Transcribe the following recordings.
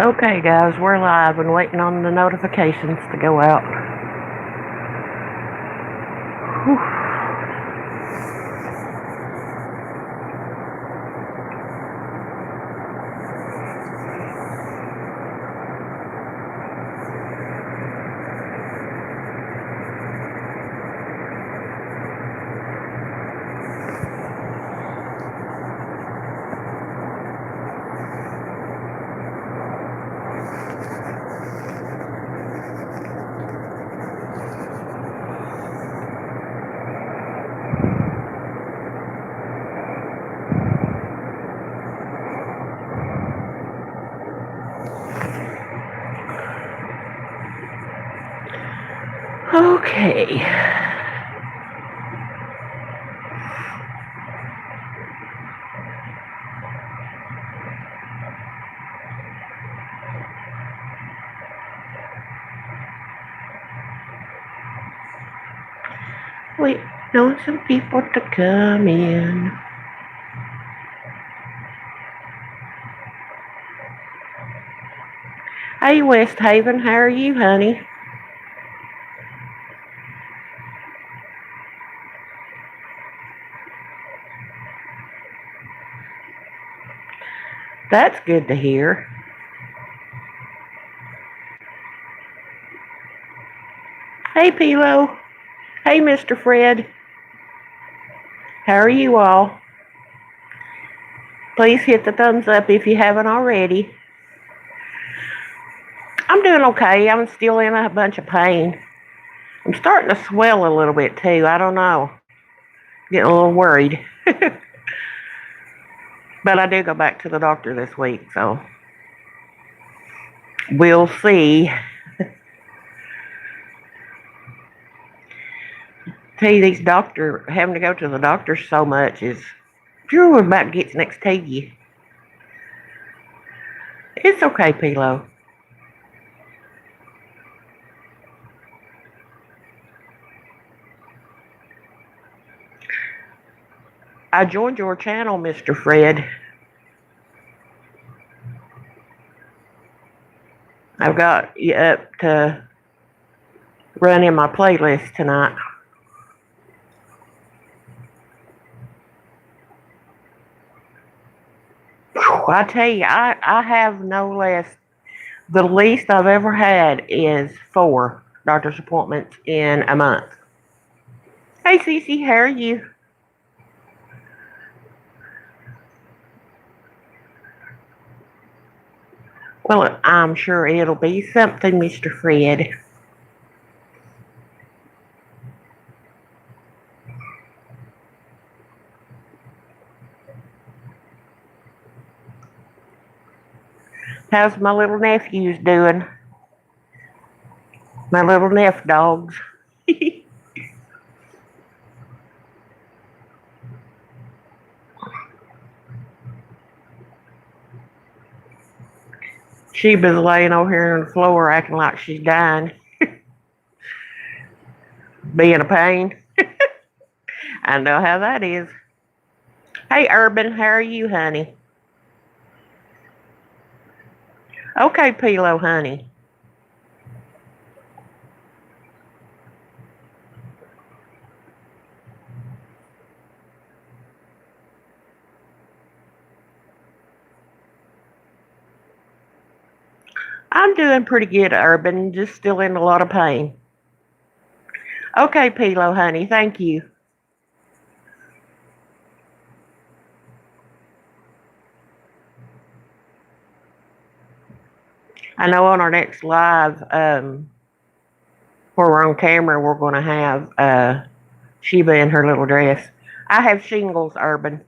Okay, guys, we're live and waiting on the notifications to go out. Whew. Okay. Wait, know some people to come in. Hey, West Haven, how are you, honey? That's good to hear. Hey, Pilo. Hey, Mr. Fred. How are you all? Please hit the thumbs up if you haven't already. I'm doing okay. I'm still in a bunch of pain. I'm starting to swell a little bit too. I don't know. Getting a little worried. But I do go back to the doctor this week, so we'll see. Tell you, having to go to the doctor so much is, phew, about gets next to you. It's okay, Pilo. I joined your channel, Mr. Fred. I've got you up to run in my playlist tonight. I tell you, I have no less. The least I've ever had is 4 doctor's appointments in a month. Hey, Cece, how are you? Well, I'm sure it'll be something, Mr. Fred. How's my little nephews doing? My little neff dogs. Sheba's laying over here on the floor acting like she's dying. Being a pain. I know how that is. Hey, Urban, how are you, honey? Okay, Pilo, honey. I'm doing pretty good, Urban, just still in a lot of pain. Okay, Pilo, honey, thank you. I know on our next live, where we're on camera, we're going to have Sheba in her little dress. I have shingles, Urban.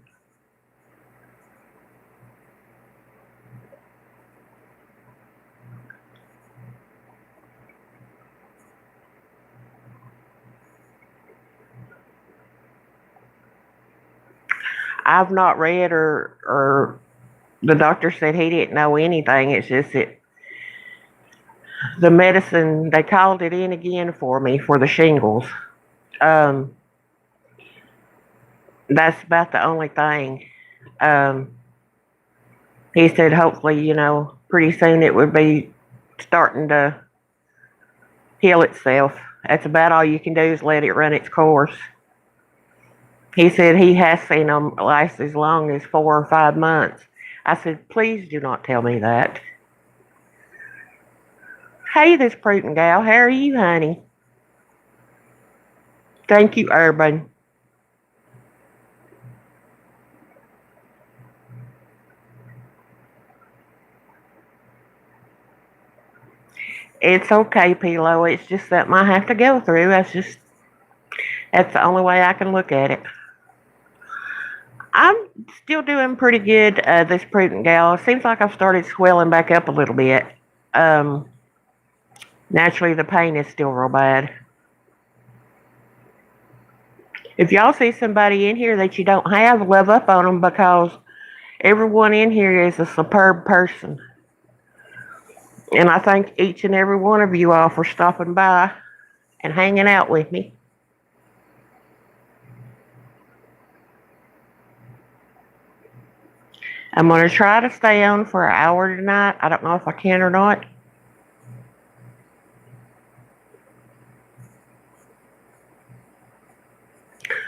I've not read or the doctor said he didn't know anything. It's just that the medicine, they called it in again for me for the shingles. Um, that's about the only thing. He said hopefully, pretty soon it would be starting to heal itself. That's about all you can do is let it run its course. He said he has seen them last as long as 4 or 5 months. I said, please do not tell me that. Hey, this Pruton gal, how are you, honey? Thank you, Urban. It's okay, Pilo. It's just something I have to go through. That's the only way I can look at it. I'm still doing pretty good, this prudent gal. It seems like I've started swelling back up a little bit. Naturally, the pain is still real bad. If y'all see somebody in here that you don't have, love up on them, because everyone in here is a superb person. And I thank each and every one of you all for stopping by and hanging out with me. I'm going to try to stay on for an hour tonight. I don't know if I can or not.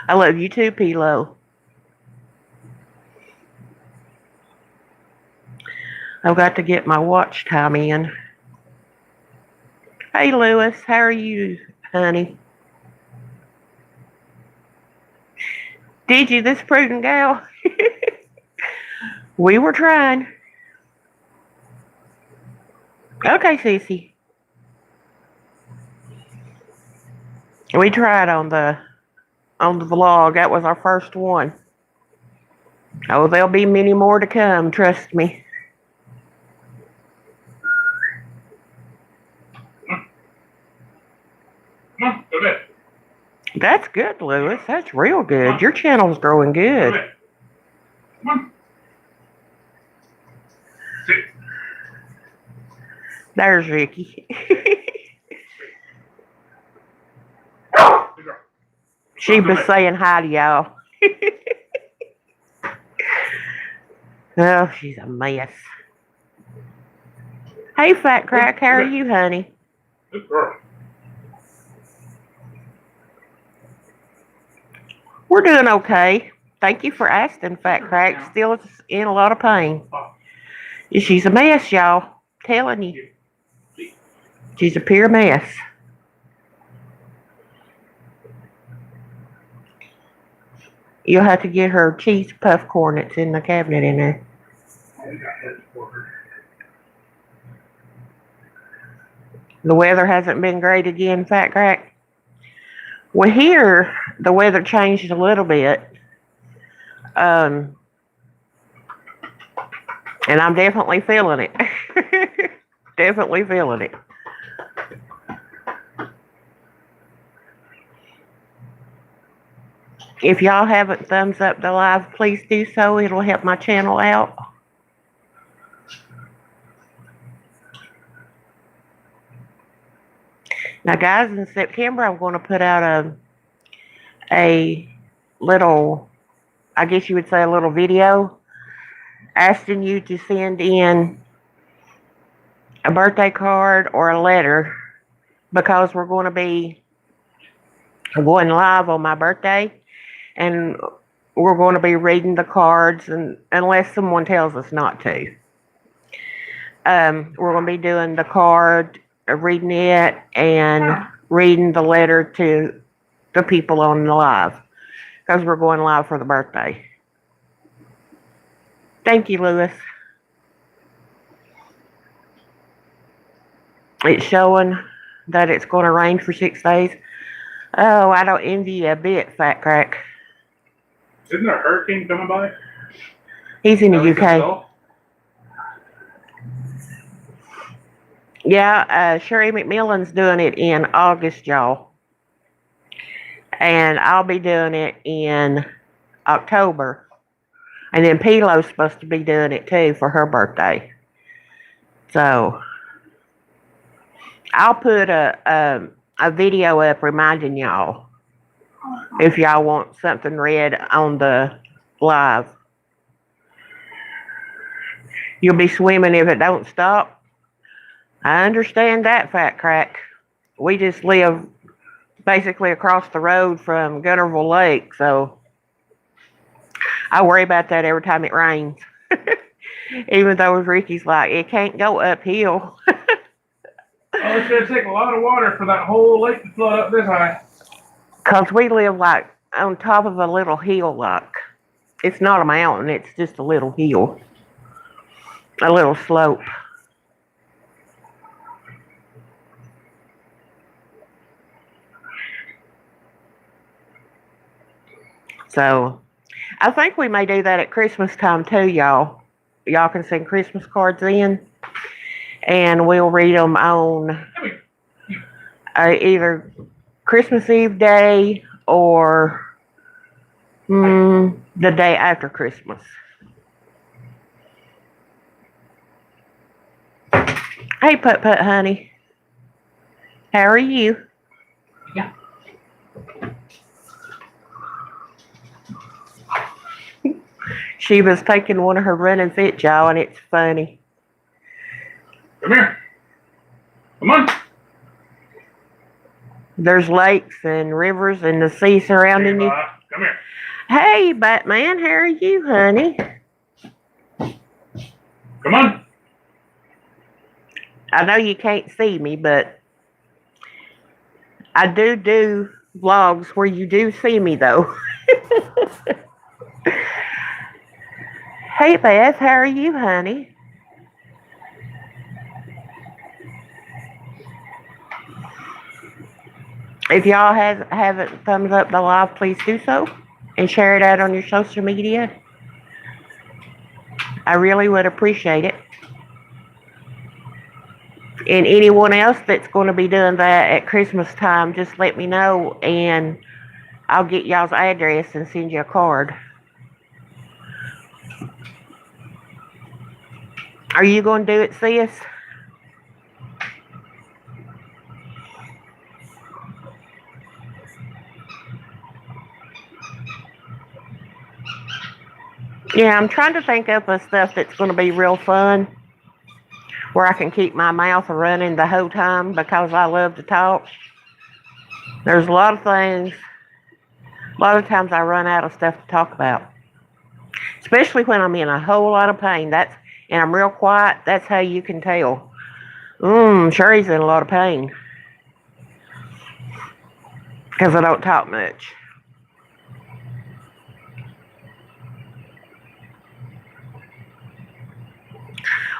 I love you too, Pilo. I've got to get my watch time in. Hey, Lewis, how are you, honey? Did you, this prudent gal? We were trying. Okay, Cece. We tried on the vlog. That was our first one. Oh, there'll be many more to come, trust me. That's good, Lewis. That's real good. Your channel's growing good. Come on. Sit. There's Vicky. She was saying hi to y'all. Oh, she's a mess. Hey, Fat Crack, how are you, honey? Good girl. We're doing okay. Thank you for asking, Fat Crack. Still in a lot of pain. She's a mess, y'all. Telling you. She's a pure mess. You'll have to get her cheese puff corn that's in the cabinet in there. The weather hasn't been great again, Fat Crack. Well, here, the weather changed a little bit. And I'm definitely feeling it. Definitely feeling it. If y'all haven't thumbs up the live, please do so. It'll help my channel out. Now, guys, in September, I'm going to put out a little, I guess you would say a little video, asking you to send in a birthday card or a letter, because we're going to be going live on my birthday, and we're going to be reading the cards, and unless someone tells us not to. We're going to be doing the card, reading it, and reading the letter to the people on the live, because we're going live for the birthday. Thank you, Lewis. It's showing that it's going to rain for 6 days. Oh, I don't envy you a bit, Fat Crack. Isn't there a hurricane coming by? He's in the UK. Yeah, Sherry McMillan's doing it in August, y'all. And I'll be doing it in October. And then Pilo's supposed to be doing it too for her birthday. So I'll put a video up reminding y'all if y'all want something read on the live. You'll be swimming if it don't stop. I understand that, Fat Crack. We just live basically across the road from Gunnerville Lake, so I worry about that every time it rains. Even though Ricky's like, it can't go uphill. Oh, it's gonna take a lot of water for that whole lake to flood up this high. Because we live like on top of a little hill, like. It's not a mountain, it's just a little hill. A little slope. So, I think we may do that at Christmas time too, y'all. Y'all can send Christmas cards in, and we'll read them on either Christmas Eve day or the day after Christmas. Hey, Put Put, honey. How are you? Yeah. She was taking one of her running fit, y'all, and it's funny. Come here. Come on. There's lakes and rivers and the sea surrounding you. Come here. Hey, Batman, how are you, honey? Come on. I know you can't see me, but I do vlogs where you do see me, though. Hey, Beth, how are you, honey? If y'all haven't thumbs up the live, please do so and share it out on your social media. I really would appreciate it. And anyone else that's going to be doing that at Christmas time, just let me know and I'll get y'all's address and send you a card. Are you going to do it, sis? Yeah, I'm trying to think up of stuff that's going to be real fun, where I can keep my mouth running the whole time because I love to talk. There's a lot of things, a lot of times I run out of stuff to talk about, especially when I'm in a whole lot of pain. And I'm real quiet. That's how you can tell. Sherry's in a lot of pain because I don't talk much.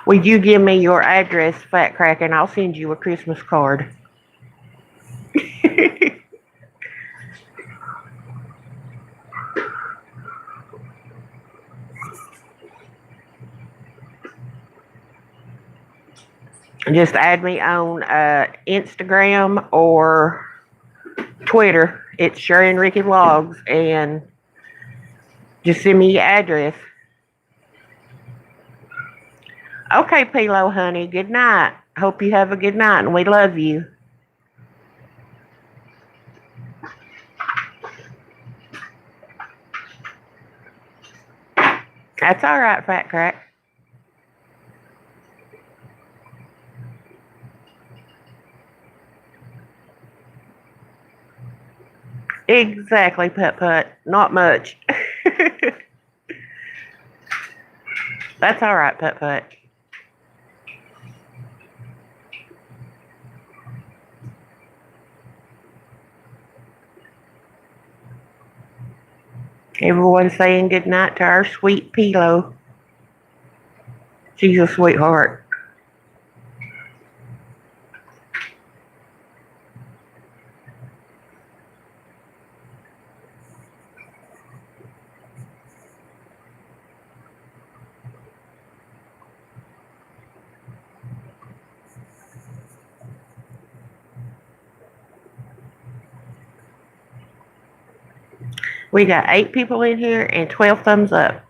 Will you give me your address, Fat Crack, and I'll send you a Christmas card? Just add me on Instagram or Twitter. It's Sherry and Ricky Vlogs, and just send me your address. Okay, Pilo, honey. Good night. Hope you have a good night, and we love you. That's all right, Fat Crack. Exactly, Put Put. Not much. That's all right, Put Put. Everyone's saying good night to our sweet Pilo. She's a sweetheart. We got 8 people in here and 12 thumbs up.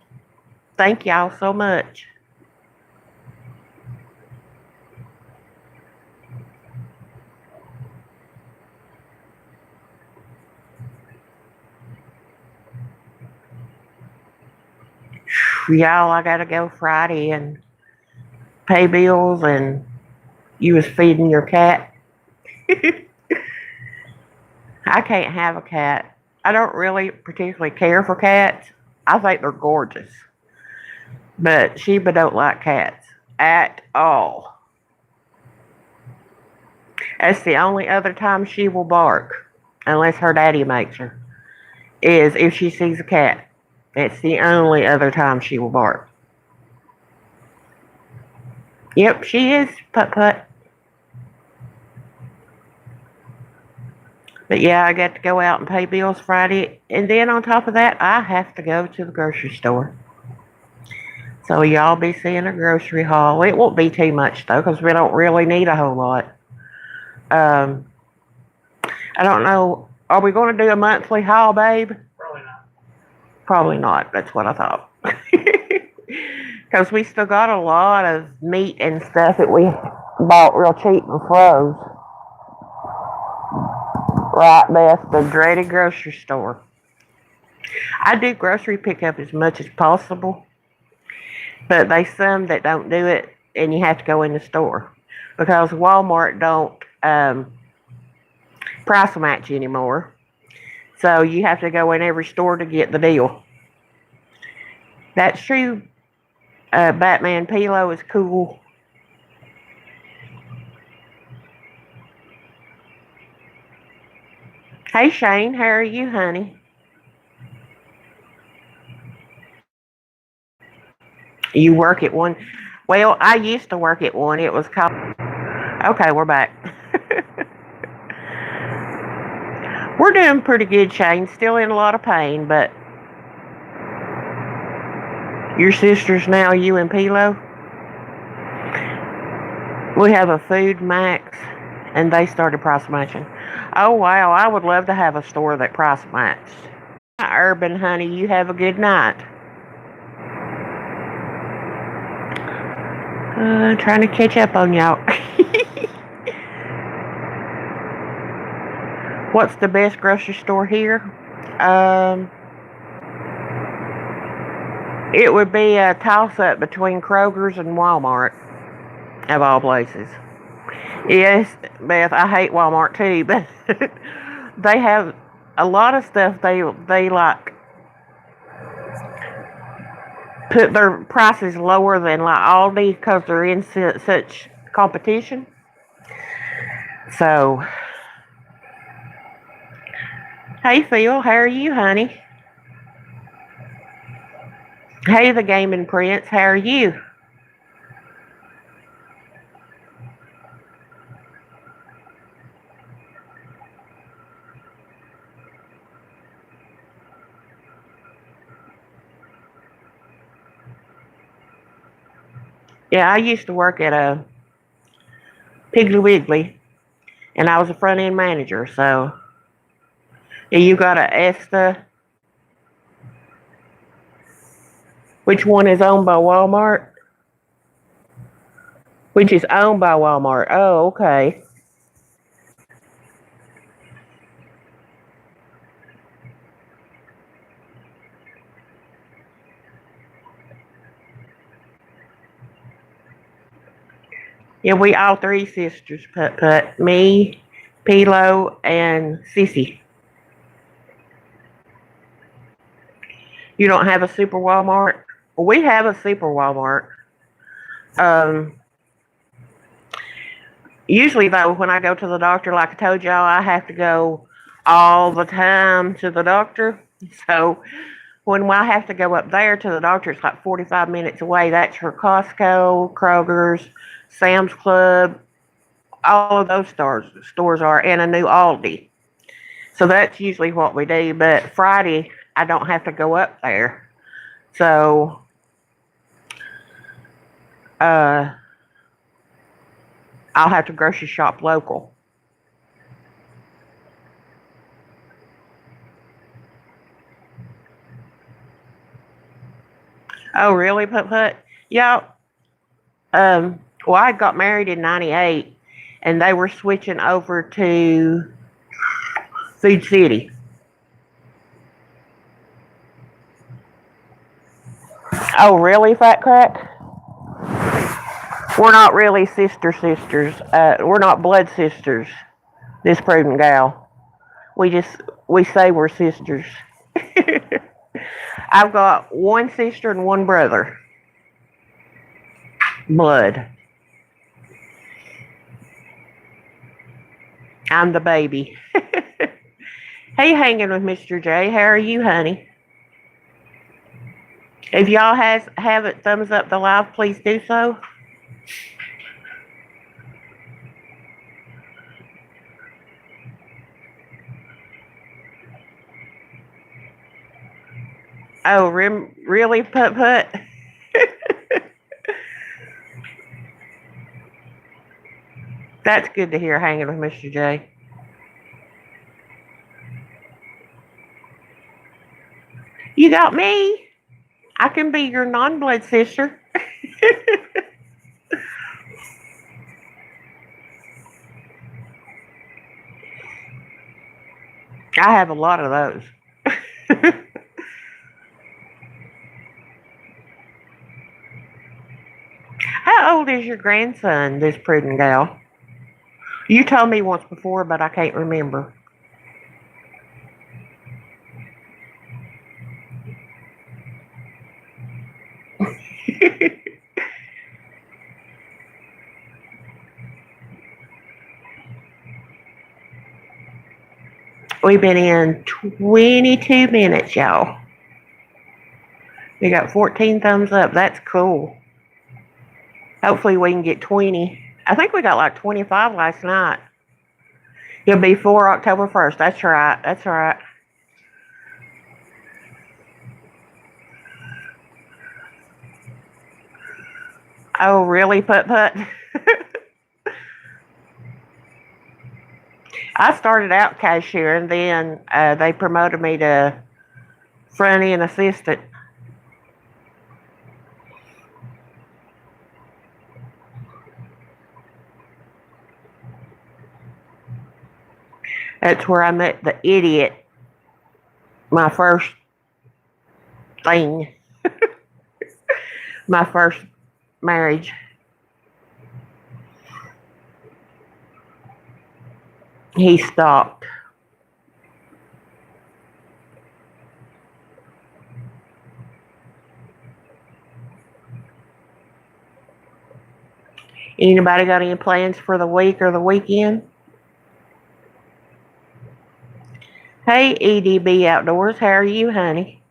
Thank y'all so much. Y'all, I gotta go Friday and pay bills and you was feeding your cat. I can't have a cat. I don't really particularly care for cats. I think they're gorgeous. But Sheba don't like cats at all. That's the only other time she will bark, unless her daddy makes her, is if she sees a cat. It's the only other time she will bark. Yep, she is, Putt. But yeah, I got to go out and pay bills Friday. And then on top of that, I have to go to the grocery store. So y'all be seeing a grocery haul. It won't be too much though, because we don't really need a whole lot. I don't know. Are we going to do a monthly haul, babe? Probably not. Probably not. That's what I thought. Because we still got a lot of meat and stuff that we bought real cheap and froze. Right, Beth, the dreaded grocery store. I do grocery pickup as much as possible, but there's some that don't do it, and you have to go in the store because Walmart don't price match anymore. So you have to go in every store to get the deal. That's true. Batman Pillow is cool. Hey Shane, how are you, honey? You work at one? Well, I used to work at one. It was called. Okay, we're back. We're doing pretty good, Shane. Still in a lot of pain, but your sister's now you and Pilo. We have a Food Max, and they started price matching. Oh wow, I would love to have a store that price matched. Urban, honey, you have a good night. Trying to catch up on y'all. What's the best grocery store here? It would be a toss-up between Kroger's and Walmart, of all places. Yes, Beth, I hate Walmart too, but they have a lot of stuff they like put their prices lower than like Aldi because they're in such competition. So, hey Phil, how are you, honey? Hey, the Gaming Prince, how are you? Yeah, I used to work at a Piggly Wiggly, and I was a front end manager. So, yeah, you got a Esta. Which one is owned by Walmart? Which is owned by Walmart. Oh, okay. Yeah, we all three sisters, Put, me, Pilo, and Sissy. You don't have a super Walmart? We have a super Walmart. Um, Usually, though, when I go to the doctor, like I told y'all, I have to go all the time to the doctor. So when I have to go up there to the doctor, it's like 45 minutes away. That's for Costco, Kroger's, Sam's Club, all of those stores are, and a new Aldi. So that's usually what we do. But Friday, I don't have to go up there. So, I'll have to grocery shop local. Oh, really, Put? Yeah. Well, I got married in '98, and they were switching over to Food City. Oh, really, Fat Crack? We're not really sisters. We're not blood sisters. This prudent gal. We just we say we're sisters. I've got one sister and one brother. Blood. I'm the baby. Hey, hanging with Mr. J. How are you, honey? If y'all haven't thumbs up the live, please do so. Oh, really, Put Put? That's good to hear, hanging with Mr. J. You got me. I can be your non-blood sister. I have a lot of those. How old is your grandson, this prudent gal? You told me once before, but I can't remember. We've been in 22 minutes, y'all. We got 14 thumbs up. That's cool. Hopefully we can get 20. I think we got like 25 last night. It'll be for October 1st. That's right. That's right. Oh, really, Put Put? I started out cashier, and then they promoted me to front end assistant. That's where I met the idiot. My first thing. My first marriage. He stopped. Anybody got any plans for the week or the weekend? Hey, EDB Outdoors, how are you, honey?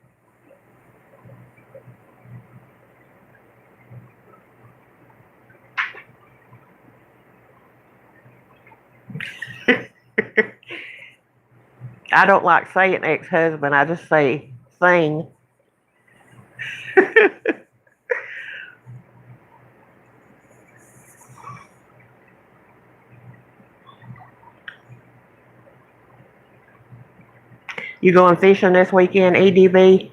I don't like saying ex-husband. I just say thing. You going fishing this weekend, EDB?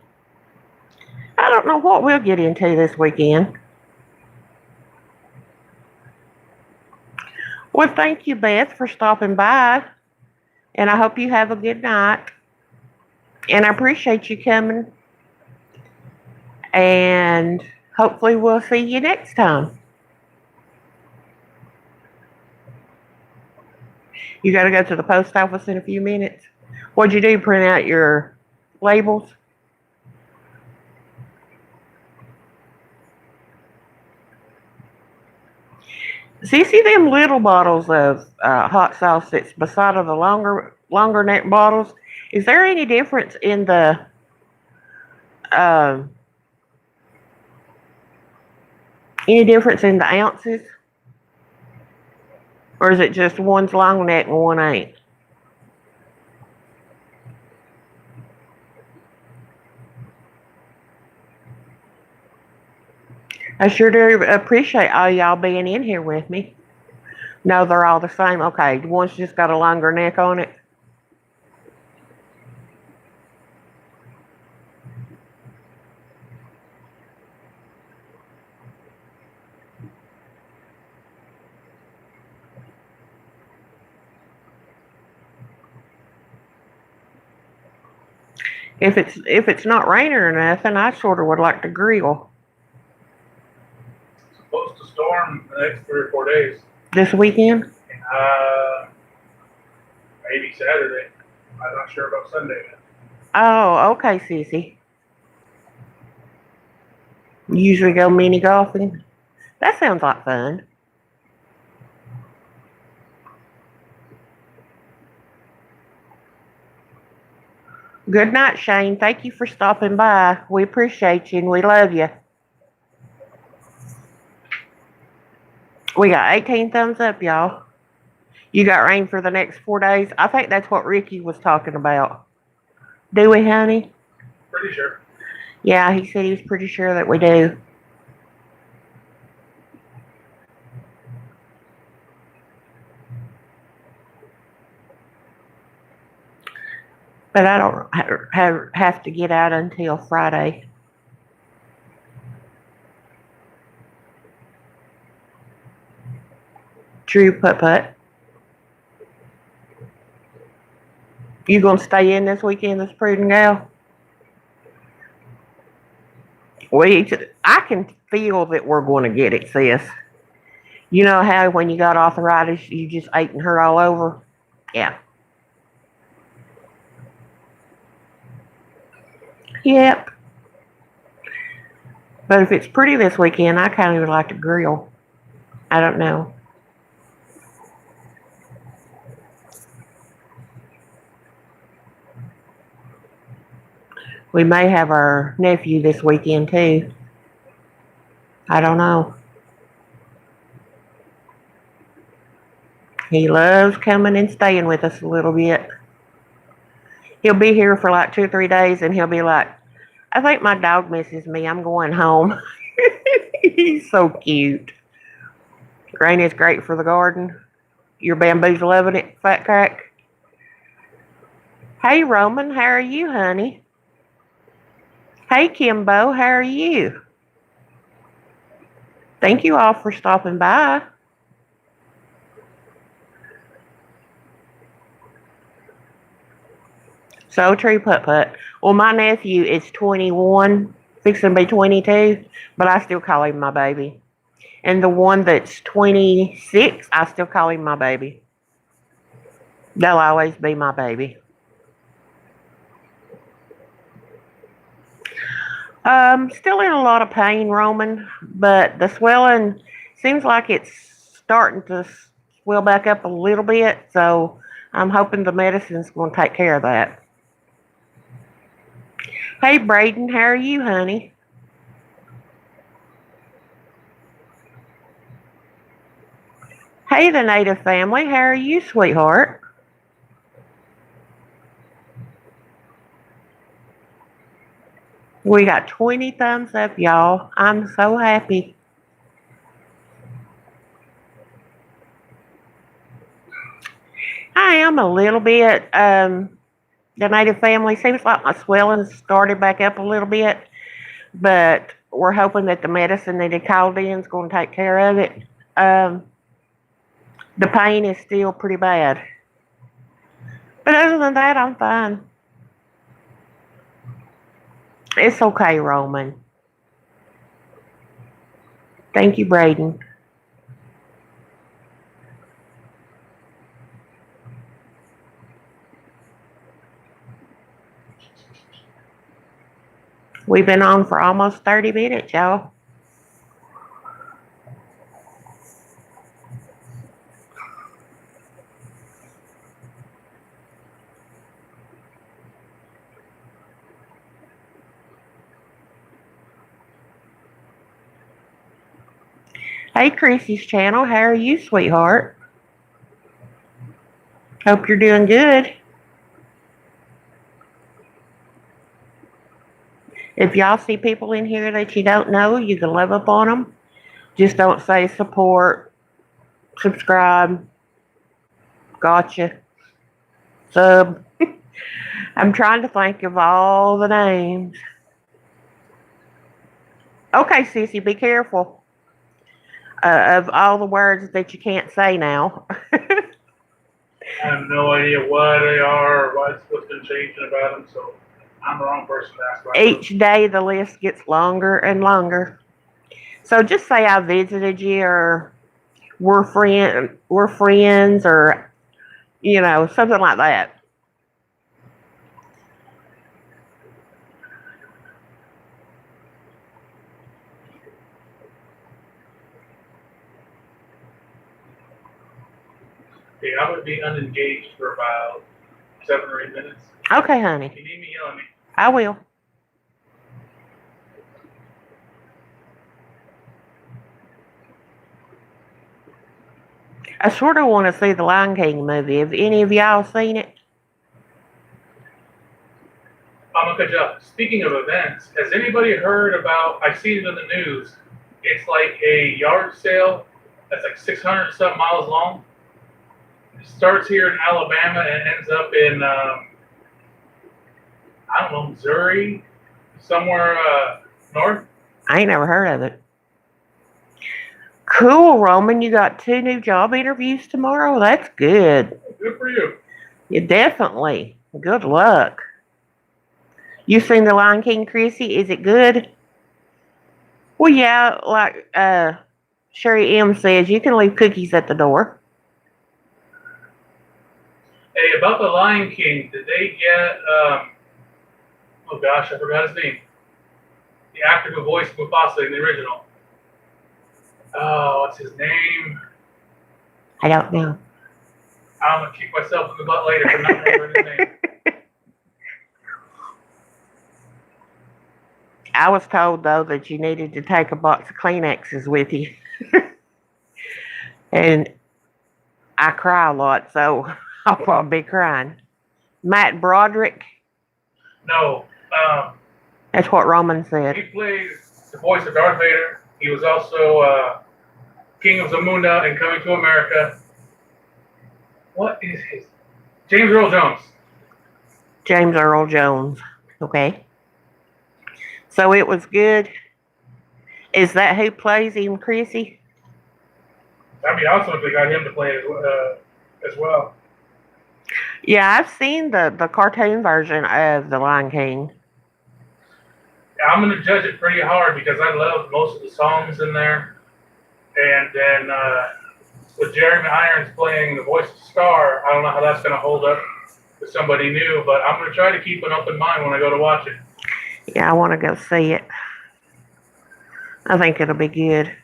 I don't know what we'll get into this weekend. Well, thank you, Beth, for stopping by. And I hope you have a good night. And I appreciate you coming. And hopefully we'll see you next time. You got to go to the post office in a few minutes. What'd you do? Print out your labels? So you see them little bottles of hot sauce that's beside of the longer neck bottles? Is there any difference in the uh, ounces, or is it just one's long neck and one ain't? I sure do appreciate all y'all being in here with me. No, they're all the same. Okay, one's just got a longer neck on it. If it's not raining or nothing, I sort of would like to grill. supposed to storm the next 3 or 4 days. This weekend? Maybe Saturday. I'm not sure about Sunday yet. Oh, okay, sissy. You usually go mini golfing? That sounds like fun. Good night, Shane. Thank you for stopping by. We appreciate you and we love you. We got 18 thumbs up, y'all. You got rain for the next 4 days? I think that's what Ricky was talking about. Do we, honey? Pretty sure. Yeah, he said he was pretty sure that we do. But I don't have to get out until Friday. True putt-putt. You gonna stay in this weekend, this prudent gal? I can feel that we're going to get it, sis. You know how when you got arthritis, you just ate and hurt all over? Yeah. Yep. But if it's pretty this weekend, I kind of would like to grill. I don't know. We may have our nephew this weekend too. I don't know. He loves coming and staying with us a little bit. He'll be here for like 2 or 3 days and he'll be like, I think my dog misses me. I'm going home. He's so cute. Rain is great for the garden. Your bamboo's loving it, Fat Crack. Hey, Roman, how are you, honey? Hey, Kimbo, how are you? Thank you all for stopping by. So true, putt-putt. Well, my nephew is 21, fixing to be 22, but I still call him my baby. And the one that's 26, I still call him my baby. They'll always be my baby. Still in a lot of pain, Roman, but the swelling seems like it's starting to swell back up a little bit, so I'm hoping the medicine's going to take care of that. Hey, Braden, how are you, honey? Hey, the Native family, how are you, sweetheart? We got 20 thumbs up, y'all. I'm so happy. I am a little bit. The Native family seems like my swelling started back up a little bit, but we're hoping that the medicine that it called in is going to take care of it. The pain is still pretty bad. But other than that, I'm fine. It's okay, Roman. Thank you, Braden. We've been on for almost 30 minutes, y'all. Hey, Chrissy's channel. How are you, sweetheart? Hope you're doing good. If y'all see people in here that you don't know, you can love up on them. Just don't say support, subscribe, gotcha, sub. I'm trying to think of all the names. Okay, sissy, be careful of all the words that you can't say now. I have no idea why they are or what's been changing about them, so I'm the wrong person to ask about. Each day the list gets longer and longer. So just say I visited you, or we're friends, or something like that. Okay, I'm gonna be unengaged for about 7 or 8 minutes. Okay, honey. If you need me, yell at me. I will. I sort of want to see the Lion King movie. Have any of y'all seen it? Speaking of events, has anybody heard about? I've seen it in the news. It's like a yard sale that's like 600 and some miles long. It starts here in Alabama and ends up in I don't know, Missouri, somewhere north. I ain't never heard of it. Cool, Roman. You got 2 new job interviews tomorrow? That's good. Good for you. Yeah, definitely. Good luck. You seen The Lion King, Chrissy? Is it good? Well, yeah, like Sherry M says, you can leave cookies at the door. Hey, about the Lion King, did they get? Oh gosh, I forgot his name. The actor who voiced Mufasa in the original. Oh, what's his name? I don't know. I'm gonna kick myself in the butt later for not remembering his name. I was told, though, that you needed to take a box of Kleenexes with you. And I cry a lot, so I'll probably be crying. Matt Broderick, No, that's what Roman he said. played the voice of Darth Vader. He was also King of Zamunda and Coming to America. What is his? James Earl Jones. James Earl Jones. Okay. So it was good. Is that who plays him, Chrissy? That'd be awesome if they got him to play as well. Yeah, I've seen the cartoon version of The Lion King. Yeah, I'm gonna judge it pretty hard because I love most of the songs in there, and then with Jeremy Irons playing the voice of Scar, I don't know how that's gonna hold up to somebody new, but I'm gonna try to keep an open mind when I go to watch it. Yeah, I want to go see it. I think it'll be good.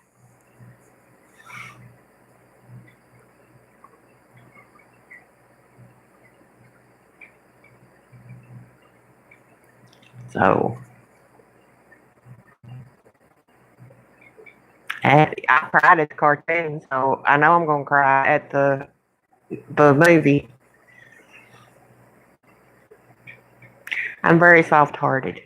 So, I cried at the cartoon, so I know I'm gonna cry at the movie. I'm very soft-hearted.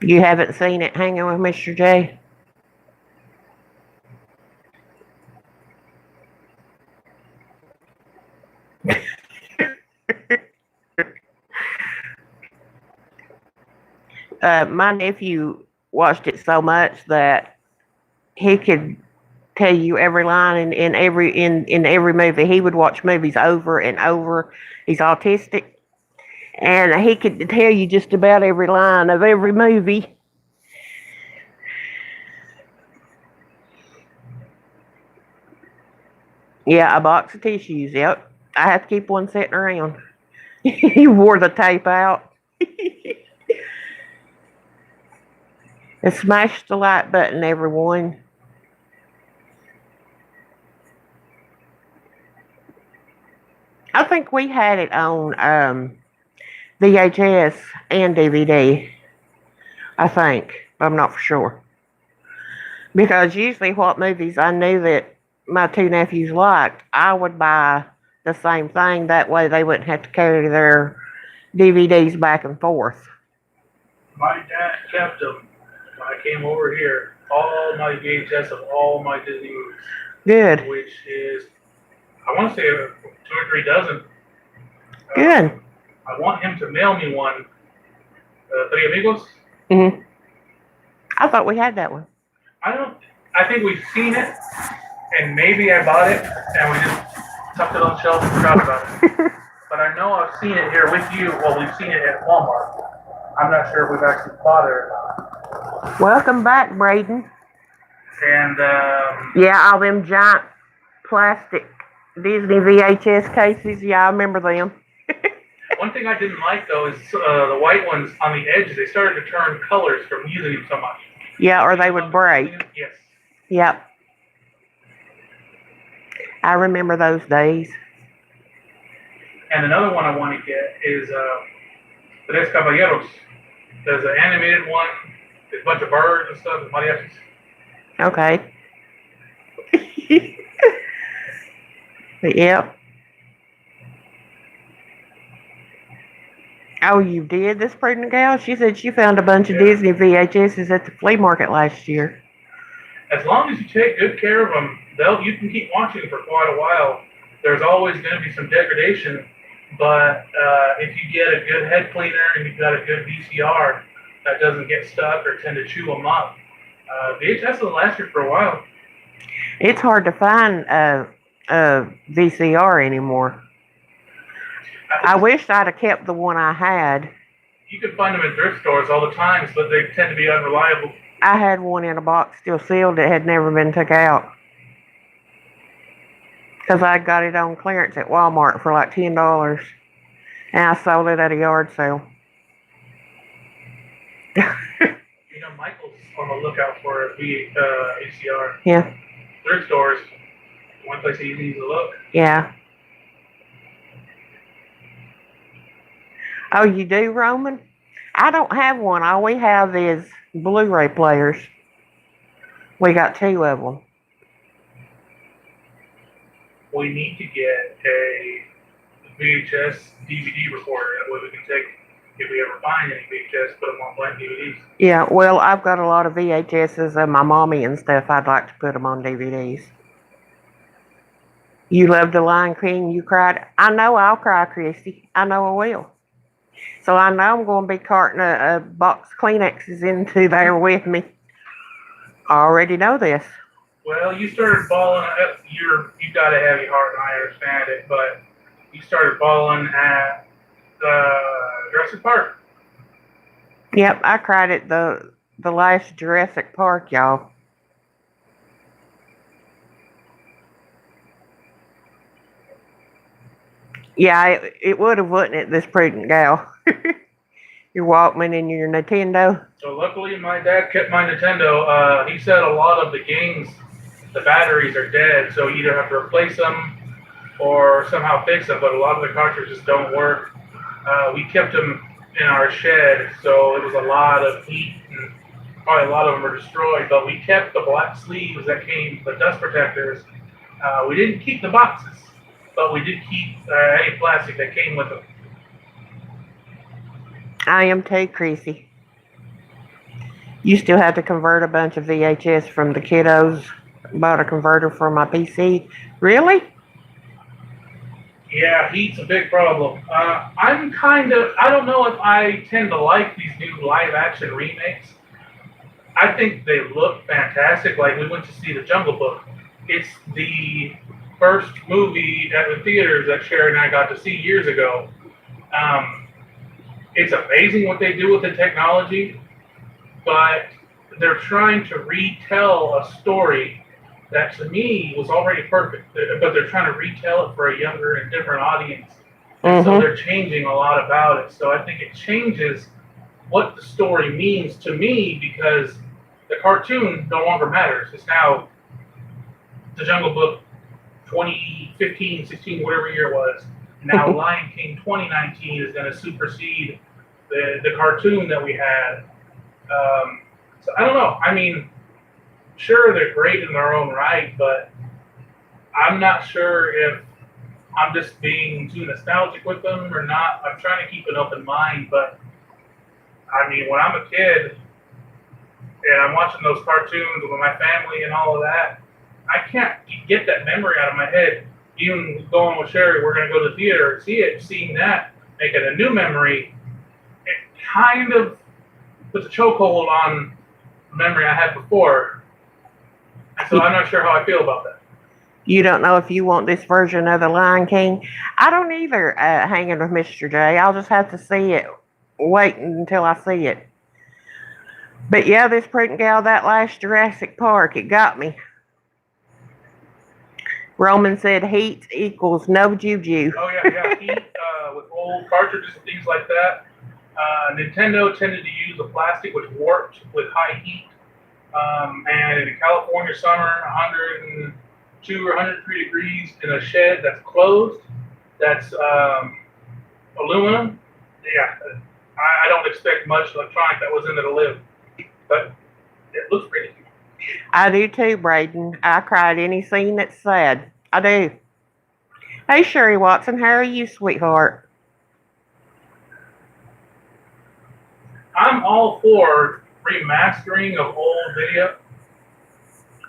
You haven't seen it, Hanging with Mr. J? My nephew watched it so much that he could tell you every line in every movie. He would watch movies over and over. He's autistic, and he could tell you just about every line of every movie. Yeah, a box of tissues. Yep, I have to keep one sitting around. He wore the tape out. And smash the like button, everyone. I think we had it on VHS and DVD. I think, but I'm not for sure. Because usually, what movies I knew that my 2 nephews liked, I would buy the same thing. That way, they wouldn't have to carry their DVDs back and forth. My dad kept them when I came over here. All my VHS of all my Disney movies. Good. Which is, I want to say 2 or 3 dozen. Good. I want him to mail me one. Three Amigos. Mhm. I thought we had that one. I think we've seen it, and maybe I bought it, and we just tucked it on the shelf and forgot about it. But I know I've seen it here with you. Well, we've seen it at Walmart. I'm not sure if we've actually bought it or not. Welcome back, Braden. And Yeah, all them giant plastic Disney VHS cases. Yeah, I remember them. one thing I didn't like though is the white ones on the edges. They started to turn colors from using them so much. Yeah, or they would break. Yes. Yep. I remember those days. And another one I want to get is Tres Caballeros. There's an animated one. There's a bunch of birds and stuff, and mariachis. Okay. But yep. Oh, you did, this pregnant gal? She said she found a bunch of Disney VHSs at the flea market last year. As long as you take good care of them, you can keep watching for quite a while. There's always going to be some degradation, but if you get a good head cleaner and you've got a good VCR that doesn't get stuck or tend to chew them up, VHS will last you for a while. It's hard to find a VCR anymore. I wish I'd have kept the one I had. You can find them in thrift stores all the time, but they tend to be unreliable. I had one in a box still sealed that had never been took out. Because I got it on clearance at Walmart for like $10. And I sold it at a yard sale. Michael's on the lookout for a VCR. Yeah. Thrift stores, one place he needs to look. Yeah. Oh, you do, Roman? I don't have one. All we have is Blu-ray players. We got 2 of them. We need to get a VHS DVD recorder. That way we can take, if we ever find any VHS, put them on blank DVDs. Yeah, well, I've got a lot of VHSs of my mommy and stuff. I'd like to put them on DVDs. You loved The Lion King. You cried. I know I'll cry, Christy. I know I will. So I know I'm going to be carting a box of Kleenexes into there with me. I already know this. Well, you started bawling. You've got a heavy heart, and I understand it. But you started bawling at Jurassic Park. Yep, I cried at the last Jurassic Park, y'all. Yeah, it would have, wouldn't it, this pregnant gal? Your Walkman and your Nintendo. So luckily, my dad kept my Nintendo. He said a lot of the games, the batteries are dead, so you either have to replace them or somehow fix them. But a lot of the cartridges don't work. We kept them in our shed, so it was a lot of heat, and probably a lot of them were destroyed. But we kept the black sleeves that came, the dust protectors. We didn't keep the boxes, but we did keep any plastic that came with them. I am too, Creasy. You still have to convert a bunch of VHS from the kiddos. Bought a converter for my PC. Really? Yeah, heat's a big problem. I don't know if I tend to like these new live action remakes. I think they look fantastic. Like, we went to see The Jungle Book. It's the first movie at the theaters that Sherry and I got to see years ago. It's amazing what they do with the technology, but they're trying to retell a story that to me was already perfect, but they're trying to retell it for a younger and different audience. And so they're changing a lot about it. So I think it changes what the story means to me, because the cartoon no longer matters. It's now The Jungle Book 2015, 16, whatever year it was. Now Lion King 2019 is going to supersede the cartoon that we had. So I don't know. I mean, sure, they're great in their own right, but I'm not sure if I'm just being too nostalgic with them or not. I'm trying to keep an open mind, but I mean, when I'm a kid and I'm watching those cartoons with my family and all of that, I can't get that memory out of my head. Even going with Sherry, we're going to go to the theater and see it. Seeing that, making a new memory, it kind of puts a chokehold on the memory I had before. And so I'm not sure how I feel about that. You don't know if you want this version of The Lion King? I don't either, Hanging with Mr. J. I'll just have to see it waiting until I see it. But yeah, this prudent gal, that last Jurassic Park, it got me. Roman said heat equals no juju. Oh yeah, heat with old cartridges and things like that. Nintendo tended to use a plastic which warped with high heat. And in a California summer, 102 or 103 degrees in a shed that's closed, that's aluminum. Yeah, I don't expect much electronic that was in there to live, but it looks pretty. I do too, Braden. I cried any scene that's sad. I do. Hey, Sherry Watson, how are you, sweetheart? I'm all for remastering of old video.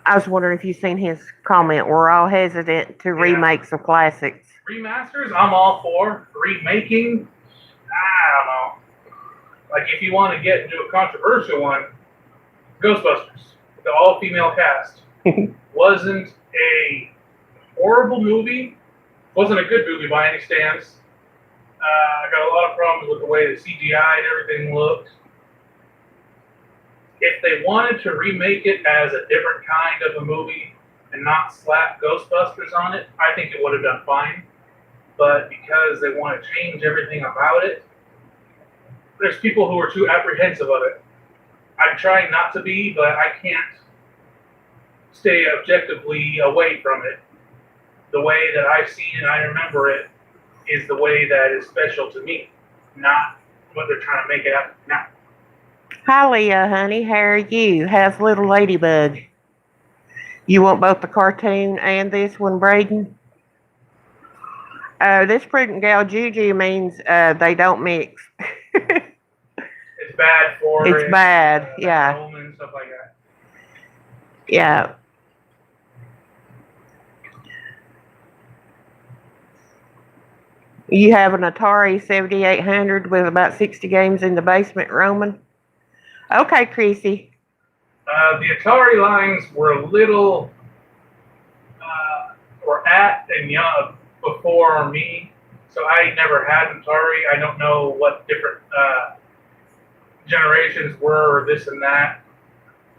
I was wondering if you've seen his comment. We're all hesitant to remake some classics. Remasters, I'm all for. Remaking, I don't know. Like if you want to get into a controversial one, Ghostbusters, the all-female cast, wasn't a horrible movie. Wasn't a good movie by any stance. I got a lot of problems with the way the CGI and everything looked. If they wanted to remake it as a different kind of a movie and not slap Ghostbusters on it, I think it would have done fine. But because they want to change everything about it, there's people who are too apprehensive of it. I'm trying not to be, but I can't stay objectively away from it. The way that I've seen and I remember it is the way that is special to me, not what they're trying to make it out now. Hi, Leah, honey. How are you? How's little Ladybug? You want both the cartoon and this one, Braden? This prudent gal juju means they don't mix. It's bad for It's it. bad, yeah. And stuff like that. Yeah. You have an Atari 7800 with about 60 games in the basement, Roman? Okay, Chrissy. The Atari lines were a little, were at and young before me, so I never had an Atari. I don't know what different generations were, this and that.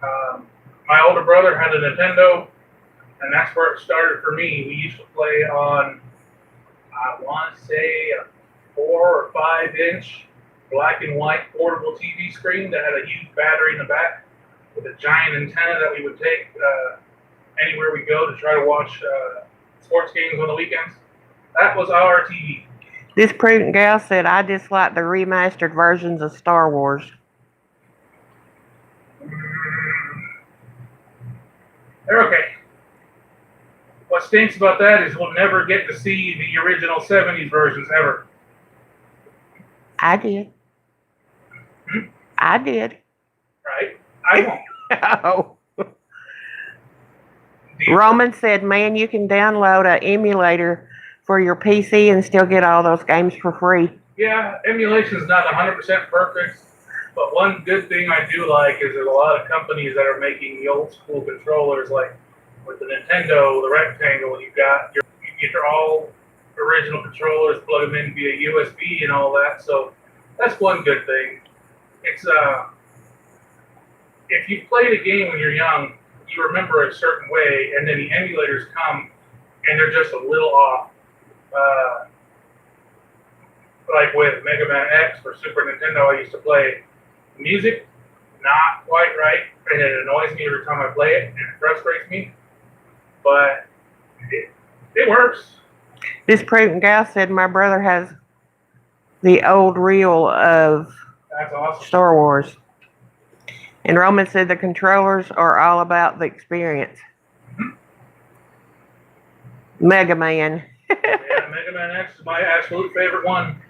My older brother had a Nintendo, and that's where it started for me. We used to play on, I want to say, a 4 or 5 inch black and white portable TV screen that had a huge battery in the back with a giant antenna that we would take anywhere we go to try to watch sports games on the weekends. That was our TV. This prudent gal said, I dislike the remastered versions of Star Wars. They're okay. What stinks about that is we'll never get to see the original 70s versions ever. I did. I did. Right? I won't. Oh. Roman said, man, you can download an emulator for your PC and still get all those games for free. Yeah, emulation is not 100% perfect, but one good thing I do like is there's a lot of companies that are making the old school controllers, like with the Nintendo, the rectangle, you get your all original controllers, plug them in via USB and all that. So that's one good thing. It's if you played a game when you're young, you remember a certain way, and then the emulators come and they're just a little off. Like with Mega Man X for Super Nintendo, I used to play music not quite right, and it annoys me every time I play it, and it frustrates me. But it works. This prudent gal said my brother has the old reel of That's awesome. Star Wars. And Roman said the controllers are all about the experience. Mm-hmm. Mega Man. Yeah, Mega Man X is my absolute favorite one.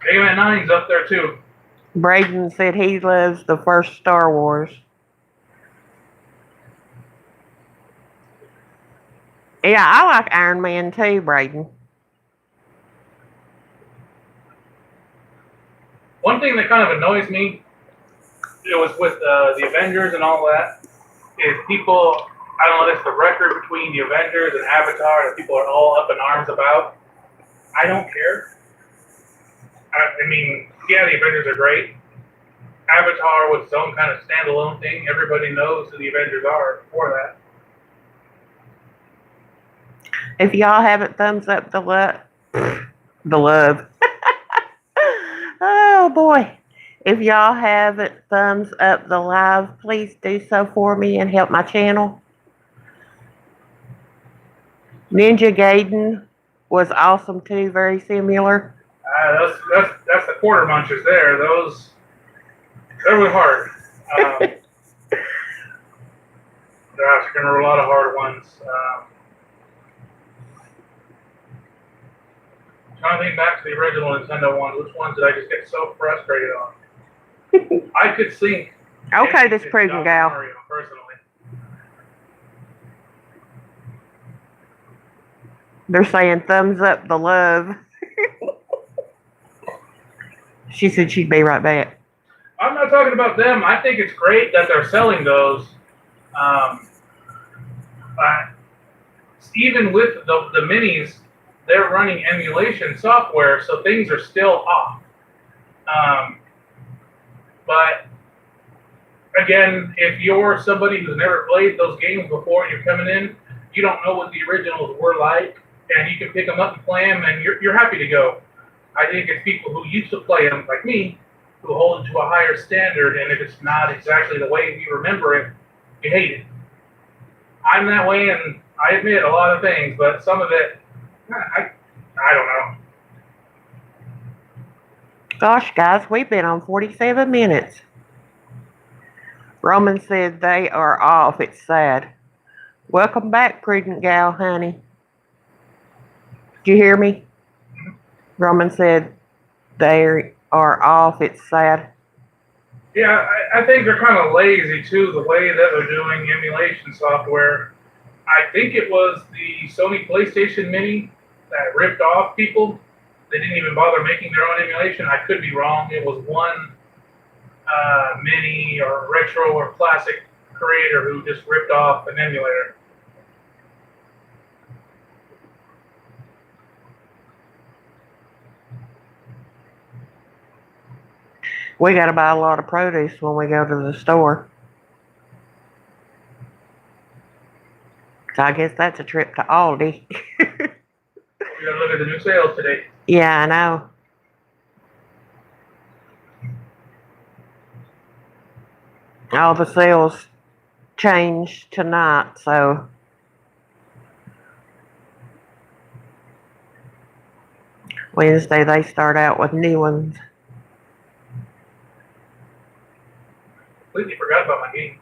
Mega Man 9's up there too. Braden said he loves the first Star Wars. Yeah, I like Iron Man too, Braden. One thing that kind of annoys me, it was with the Avengers and all that, is people, I don't know, that's the record between the Avengers and Avatar that people are all up in arms about. I don't care. I mean, yeah, the Avengers are great. Avatar was its own kind of standalone thing. Everybody knows who the Avengers are before that. If y'all haven't thumbs up the love. Oh boy. If y'all haven't thumbs up the live, please do so for me and help my channel. Ninja Gaiden was awesome too, very similar. That's the quarter munchers there. Those were hard. Gosh, there were a lot of hard ones. Trying to think back to the original Nintendo ones. Which ones did I just get so frustrated on? I could sink. Okay, this prudent gal. Mario, personally. They're saying thumbs up the love. She said she'd be right back. I'm not talking about them. I think it's great that they're selling those. But even with the minis, they're running emulation software, so things are still off. But again, if you're somebody who's never played those games before and you're coming in, you don't know what the originals were like, and you can pick them up and play them, and you're happy to go. I think it's people who used to play them, like me, who hold it to a higher standard, and if it's not exactly the way you remember it, you hate it. I'm that way, and I admit a lot of things, but some of it, I don't know. Gosh, guys, we've been on 47 minutes. Roman said they are off. It's sad. Welcome back, prudent gal, honey. Did you hear me? Roman said they are off. It's sad. Yeah, I think they're kind of lazy, too, the way that they're doing emulation software. I think it was the Sony PlayStation Mini that ripped off people. They didn't even bother making their own emulation. I could be wrong. It was one mini or retro or classic creator who just ripped off an emulator. We got to buy a lot of produce when we go to the store. So I guess that's a trip to Aldi. We gotta look at the new sales today. Yeah, I know. All the sales changed tonight, so Wednesday they start out with new ones. Completely forgot about my game.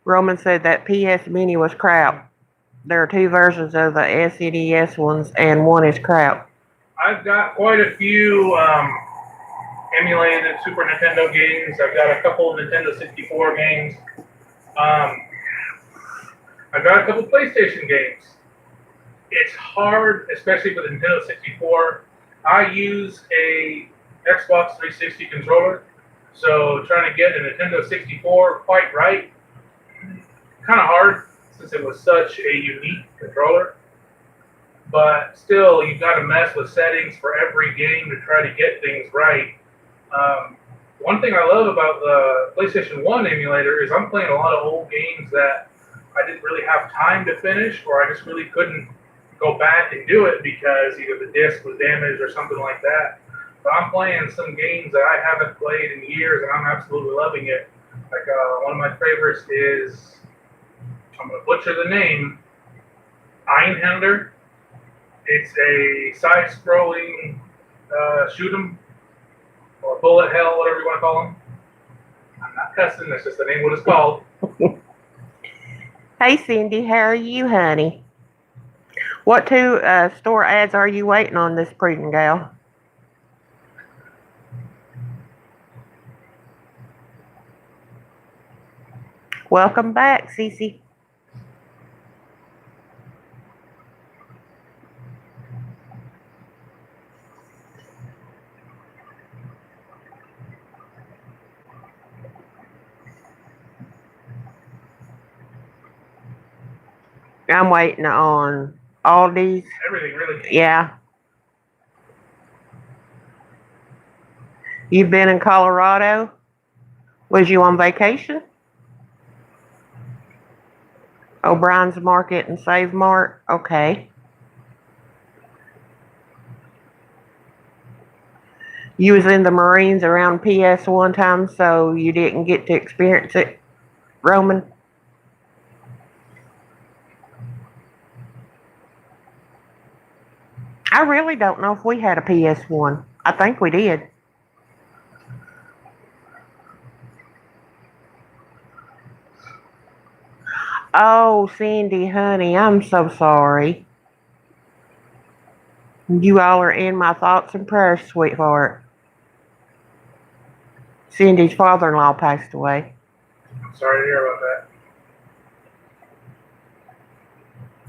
Roman said that PS Mini was crap. There are two versions of the SNES ones, and one is crap. I've got quite a few emulated Super Nintendo games. I've got a couple of Nintendo 64 games. I've got a couple PlayStation games. It's hard, especially for the Nintendo 64. I use a Xbox 360 controller, so trying to get a Nintendo 64 quite right, kind of hard since it was such a unique controller. But still, you've got to mess with settings for every game to try to get things right. One thing I love about the PlayStation 1 emulator is I'm playing a lot of old games that I didn't really have time to finish, or I just really couldn't go back and do it because either the disc was damaged or something like that. But I'm playing some games that I haven't played in years, and I'm absolutely loving it. Like one of my favorites is, I'm going to butcher the name, Einhander. It's a side-scrolling shoot 'em, or bullet hell, whatever you want to call them. I'm not cussing, that's just the name what it's called. Hey Cindy, how are you, honey? What two store ads are you waiting on, this prudent gal? Welcome back, Cece. I'm waiting on Aldi's. Everything really. Yeah. You've been in Colorado? Was you on vacation? O'Brien's Market and Save Mart? Okay. You was in the Marines around PS one time, so you didn't get to experience it, Roman? I really don't know if we had a PS one. I think we did. Oh, Cindy, honey, I'm so sorry. You all are in my thoughts and prayers, sweetheart. Cindy's father-in-law passed away. I'm sorry to hear about that.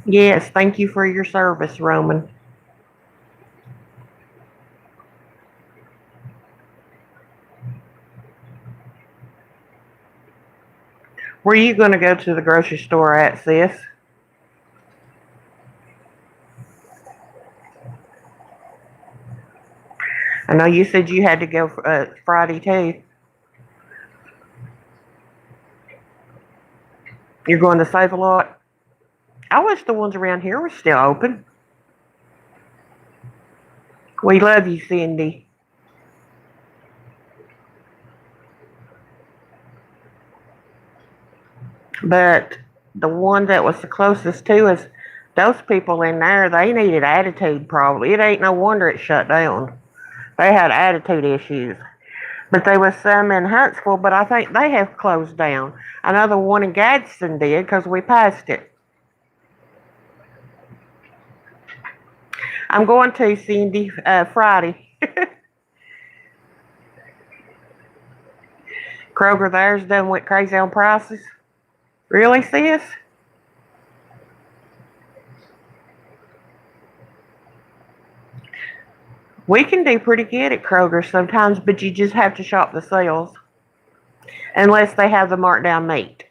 Yes, thank you for your service, Roman. Where are you going to go to the grocery store at, sis? I know you said you had to go Friday too. You're going to Save a Lot? I wish the ones around here were still open. We love you, Cindy. But the one that was the closest to us, those people in there, they needed attitude probably. It ain't no wonder it shut down. They had attitude issues. But there was some in Huntsville, but I think they have closed down. I know the one in Gadsden did because we passed it. I'm going to, Cindy, Friday. Kroger there's done went crazy on prices. Really, sis? We can do pretty good at Kroger sometimes, but you just have to shop the sales. Unless they have the marked down meat.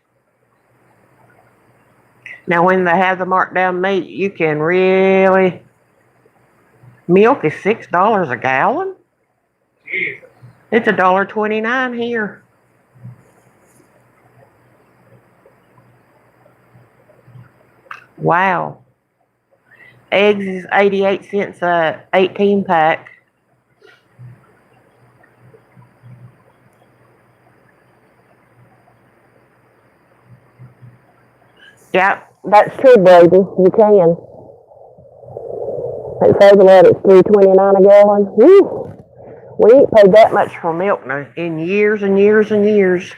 Now, when they have the marked down meat, you can really. Milk is $6 a gallon. Jesus. It's $1.29 here. Wow. Eggs is 88 cents a 18 pack. Yeah, that's true, baby. You can. At Save a Lot, it's $3.29 a gallon. Whew. We ain't paid that much for milk in years and years and years.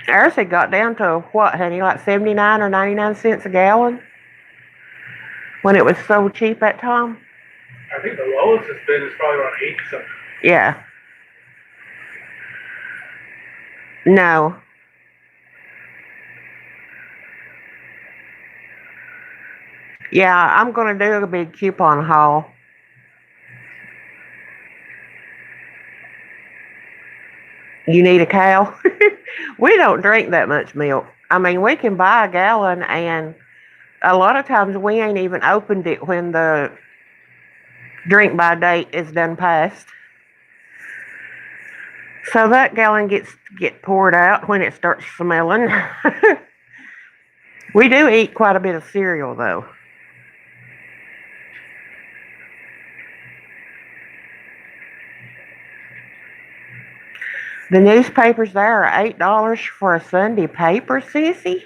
Ours had got down to what, honey, like 79 or 99 cents a gallon when it was so cheap that time. I think the lowest it's been is probably around 8 something. Yeah. No. Yeah, I'm going to do a big coupon haul. You need a cow? We don't drink that much milk. I mean, we can buy a gallon, and a lot of times we ain't even opened it when the drink by date is done passed. So that gallon get poured out when it starts smelling. We do eat quite a bit of cereal, though. The newspapers there are $8 for a Sunday paper, sissy.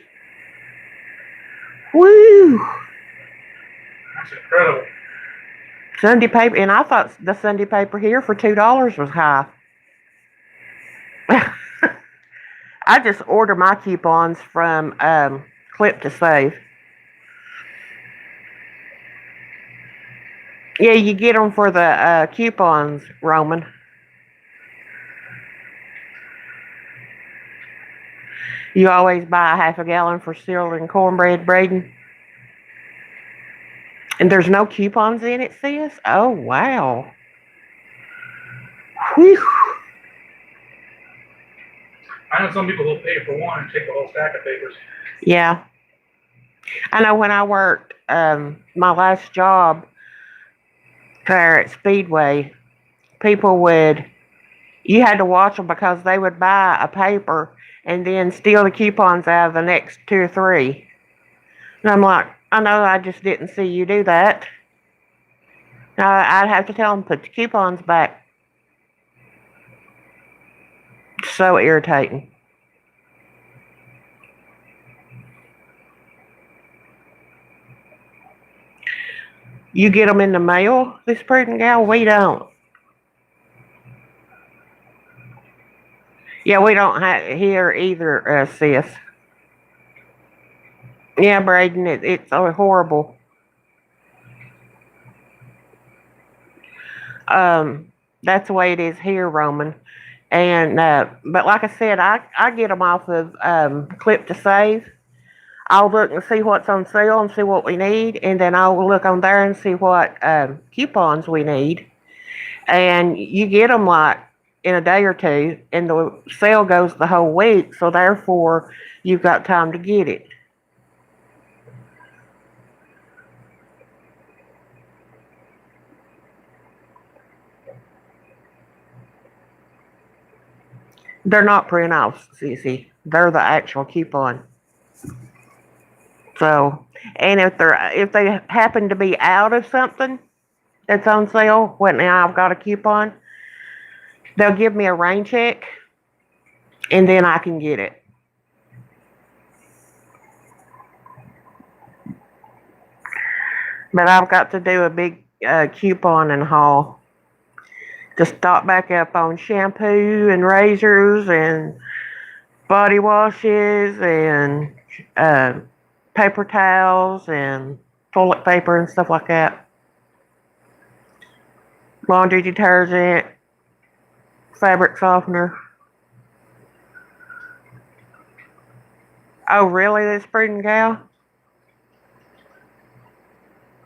Woo! That's incredible. Sunday paper, and I thought the Sunday paper here for $2 was high. I just order my coupons from Clip to Save. Yeah, you get them for the coupons, Roman. You always buy a half a gallon for cereal and cornbread, Braden? And there's no coupons in it, sis? Oh, wow. Whew. I know some people will pay for one and take the whole stack of papers. Yeah. I know when I worked my last job there at Speedway, people would, you had to watch them because they would buy a paper and then steal the coupons out of the next two or three. And I'm like, I know, I just didn't see you do that. I'd have to tell them, put the coupons back. So irritating. You get them in the mail, this prudent gal? We don't. Yeah, we don't have here either, sis. Yeah, Braden, it's horrible. That's the way it is here, Roman. And but like I said, I get them off of Clip to Save. I'll look and see what's on sale and see what we need, and then I'll look on there and see what coupons we need. And you get them like in a day or two, and the sale goes the whole week, so therefore you've got time to get it. They're not print-offs, Cece. They're the actual coupon. So, and if they happen to be out of something that's on sale, when I've got a coupon, they'll give me a rain check, and then I can get it. But I've got to do a big coupon and haul to stock back up on shampoo and razors and body washes and paper towels and toilet paper and stuff like that. Laundry detergent, fabric softener. Oh, really, this prudent gal?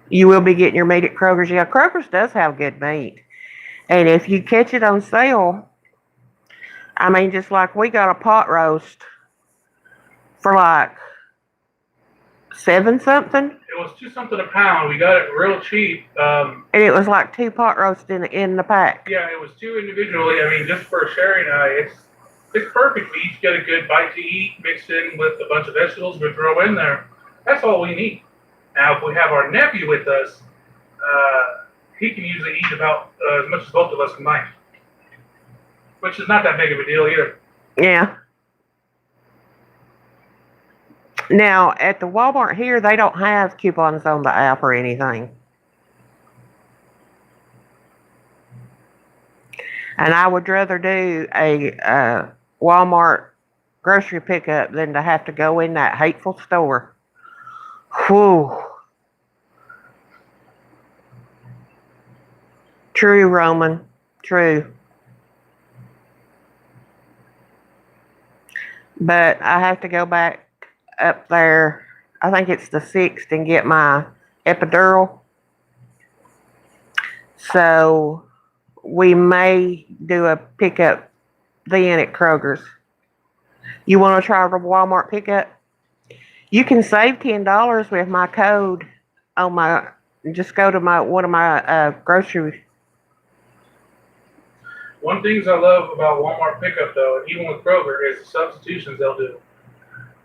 You will be getting your meat at Kroger's. Yeah, Kroger's does have good meat. And if you catch it on sale, I mean, just like we got a pot roast for like $7 something. It was $2 something a pound. We got it real cheap. And it was like 2 pot roasts in the pack. Yeah, it was 2 individually. I mean, just for Sherry and I, it's perfect. We each get a good bite to eat, mixed in with a bunch of vegetables we throw in there. That's all we need. Now, if we have our nephew with us, he can usually eat about as much as both of us combined, which is not that big of a deal either. Yeah. Now, at the Walmart here, they don't have coupons on the app or anything. And I would rather do a Walmart grocery pickup than to have to go in that hateful store. Whew. True, Roman. True. But I have to go back up there, I think it's the 6th, and get my epidural. So we may do a pickup then at Kroger's. You want to try the Walmart pickup? You can save $10 with my code on my, just go to one of my grocery. One thing I love about Walmart pickup, though, and even with Kroger, is the substitutions they'll do.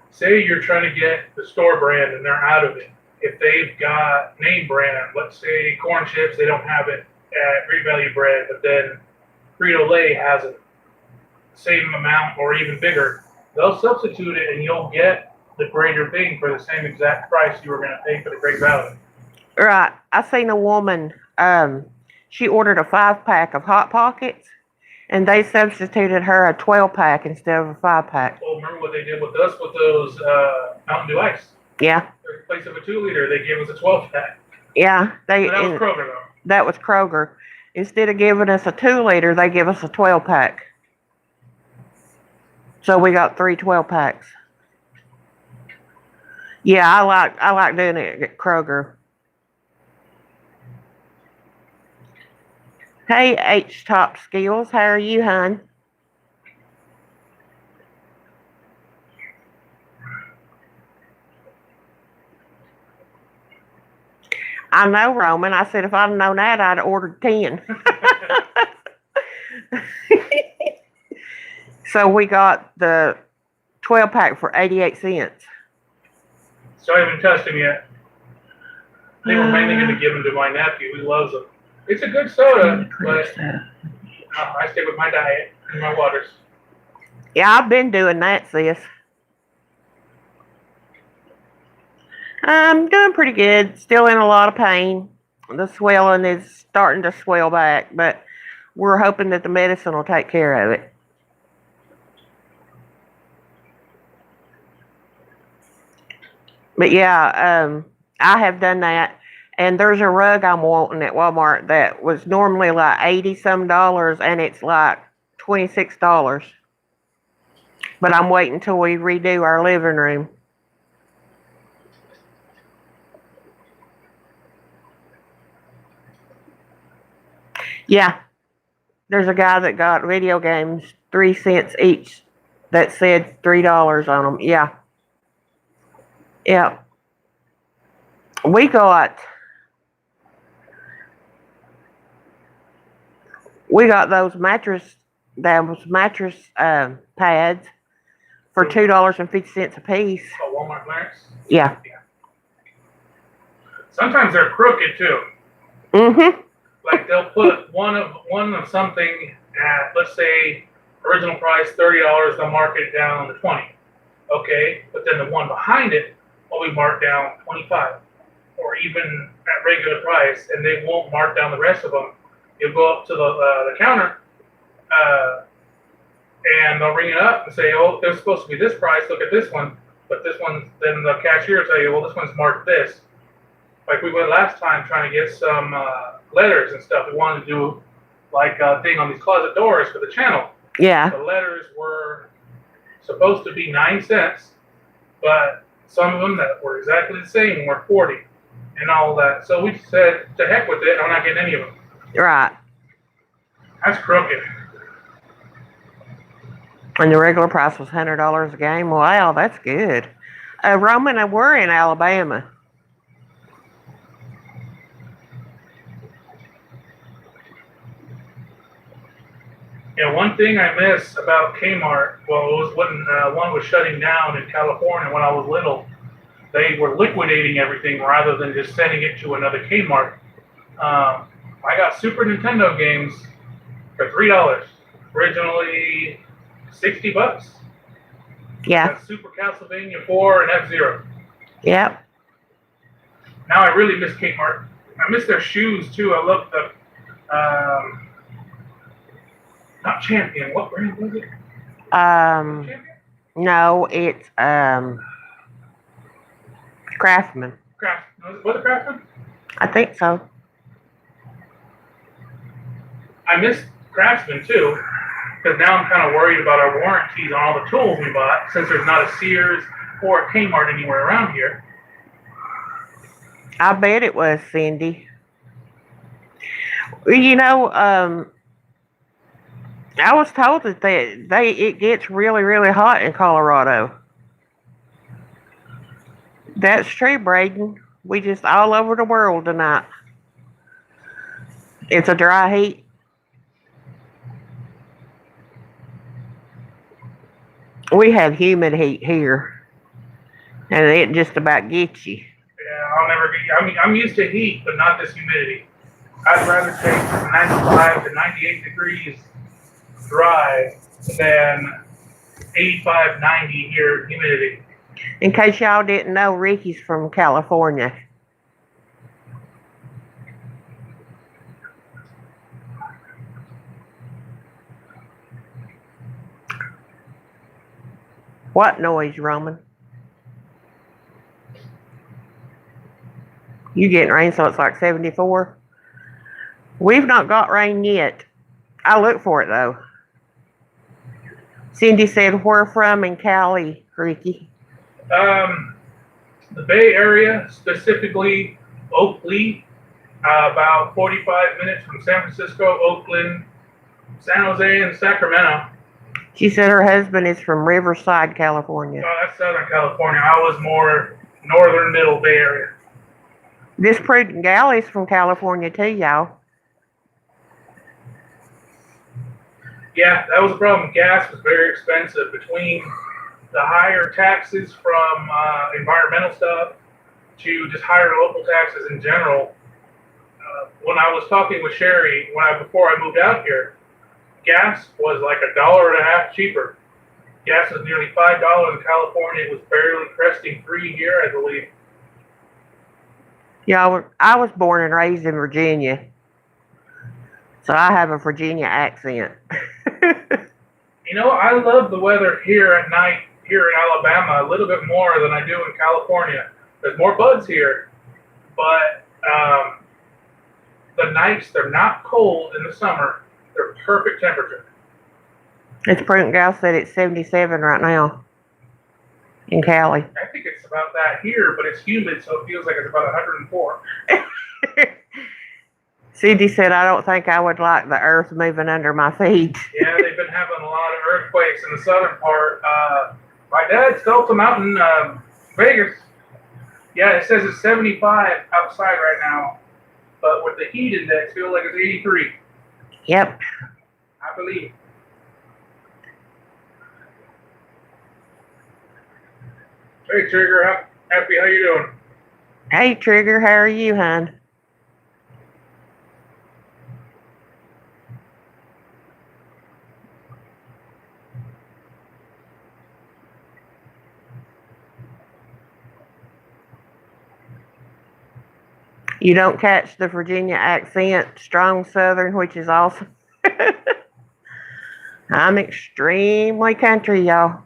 Say you're trying to get the store brand and they're out of it. If they've got name brand, let's say corn chips, they don't have it at Great Value brand, but then Frito-Lay has it, same amount or even bigger, they'll substitute it and you'll get the greater thing for the same exact price you were going to pay for the Great Value. Right. I seen a woman, she ordered a 5-pack of Hot Pockets, and they substituted her a 12-pack instead of a 5-pack. Well, remember what they did with us with those Mountain Dew Ice? Yeah. In place of a 2-liter, they gave us a 12-pack. Yeah. So that was Kroger, though. That was Kroger. Instead of giving us a 2-liter, they give us a 12-pack. So we got 3 12-packs. Yeah, I like doing it at Kroger. Hey, H Top Skills, how are you, hon? I know, Roman. I said if I'd known that, I'd ordered 10. So we got the 12 pack for 88 cents. So I haven't touched them yet. I think we're mainly going to give them to my nephew. He loves them. It's a good soda, but I stick with my diet and my waters. Yeah, I've been doing that, sis. I'm doing pretty good. Still in a lot of pain. The swelling is starting to swell back, but we're hoping that the medicine will take care of it. But yeah, I have done that. And there's a rug I'm wanting at Walmart that was normally like $80 some, and it's like $26. But I'm waiting until we redo our living room. Yeah, there's a guy that got video games 3 cents each that said $3 on them. Yeah. Yeah. We got those mattress pads for $2.50 a piece. Oh, Walmart clearance? Yeah. Sometimes they're crooked too. Mm-hmm. Like they'll put one of something at, let's say, original price $30, they'll mark it down to 20. Okay, but then the one behind it will be marked down 25, or even at regular price, and they won't mark down the rest of them. You'll go up to the counter, and they'll ring it up and say, "Oh, they're supposed to be this price. Look at this one." But this one, then the cashier will tell you, "Well, this one's marked this." Like we went last time trying to get some letters and stuff. We wanted to do like a thing on these closet doors for the channel. Yeah. The letters were supposed to be 9 cents, but some of them that were exactly the same were 40 and all that. So we said, to heck with it, I'm not getting any of them. Right. That's crooked. And the regular price was $100 a game. Wow, that's good. Roman, we're in Alabama. Yeah, one thing I miss about Kmart, well, it was when one was shutting down in California when I was little. They were liquidating everything rather than just sending it to another Kmart. I got Super Nintendo games for $3. Originally $60. Yeah. That's Super Castlevania 4 and F-Zero. Yep. Now I really miss Kmart. I miss their shoes too. I love the not Champion. What brand was it? Champion? No, it's Craftsman. Was it Craftsman? I think so. I miss Craftsman too, because now I'm kind of worried about our warranties on all the tools we bought, since there's not a Sears or a Kmart anywhere around here. I bet it was, Cindy. You know, I was told that it gets really, really hot in Colorado. That's true, Braden. We just all over the world tonight. It's a dry heat. We have humid heat here, and it just about gets you. Yeah, I'll never get. I'm used to heat, but not this humidity. I'd rather take 95 to 98 degrees dry than 85, 90 here humidity. In case y'all didn't know, Ricky's from California. What noise, Roman? You getting rain, so it's like 74? We've not got rain yet. I look for it, though. Cindy said, where from in Cali, Ricky? The Bay Area, specifically Oakley, about 45 minutes from San Francisco, Oakland, San Jose, and Sacramento. She said her husband is from Riverside, California. Oh, that's Southern California. I was more northern middle Bay Area. This prudent gal is from California too, y'all. Yeah, that was the problem. Gas was very expensive between the higher taxes from environmental stuff to just higher local taxes in general. When I was talking with Sherry before I moved out here, gas was like $1.50 cheaper. Gas is nearly $5 in California. It was barely cresting 3 here, I believe. Yeah, I was born and raised in Virginia, so I have a Virginia accent. You know, I love the weather here at night here in Alabama a little bit more than I do in California. There's more bugs here, but the nights, they're not cold in the summer. They're perfect temperature. It's prudent gal said it's 77 right now in Cali. I think it's about that here, but it's humid, so it feels like it's about 104. Cindy said, I don't think I would like the earth moving under my feet. Yeah, they've been having a lot of earthquakes in the southern part. My dad's Delta Mountain, Vegas. Yeah, it says it's 75 outside right now, but with the heat index, feels like it's 83. Yep. I believe. Hey, Trigger, happy, how you doing? Hey, Trigger, how are you, hon? You don't catch the Virginia accent, strong Southern, which is awesome. I'm extremely country, y'all.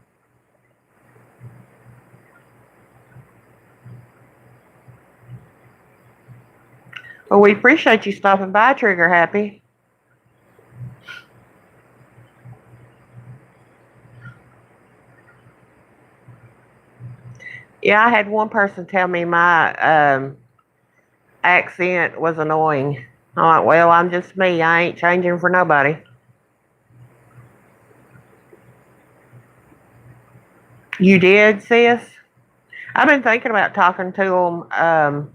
Well, we appreciate you stopping by, Trigger Happy. Yeah, I had one person tell me my accent was annoying. I'm like, well, I'm just me. I ain't changing for nobody. You did, sis? I've been thinking about talking to them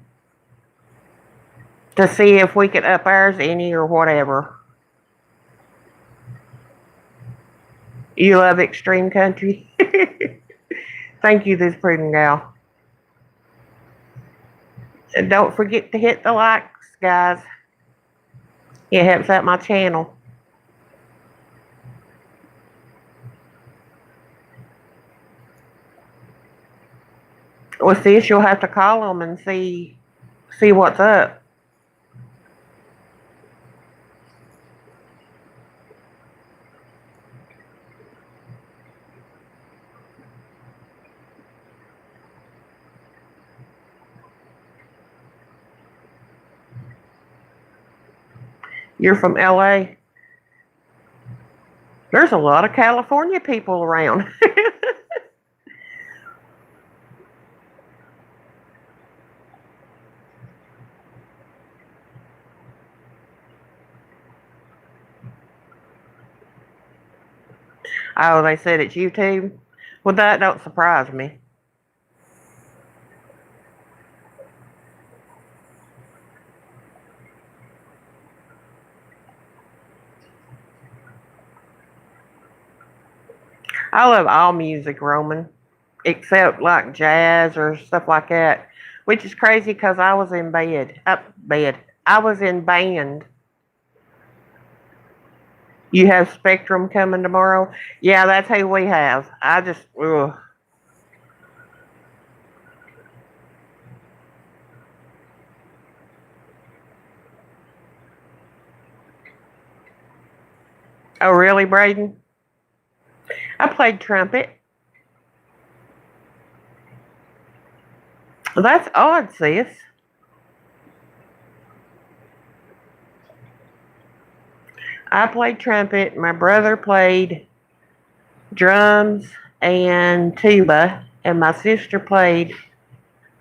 to see if we could up ours any or whatever. You love extreme country? Thank you, this prudent gal. And don't forget to hit the likes, guys. It helps out my channel. Well, sis, you'll have to call them and see what's up. You're from LA? There's a lot of California people around. Oh, they said it's YouTube? Well, that don't surprise me. I love all music, Roman, except like jazz or stuff like that, which is crazy because I was in bed. I was in band. You have Spectrum coming tomorrow? Yeah, that's who we have. I just, ugh. Oh, really, Braden? I played trumpet. Well, that's odd, sis. I played trumpet. My brother played drums and tuba, and my sister played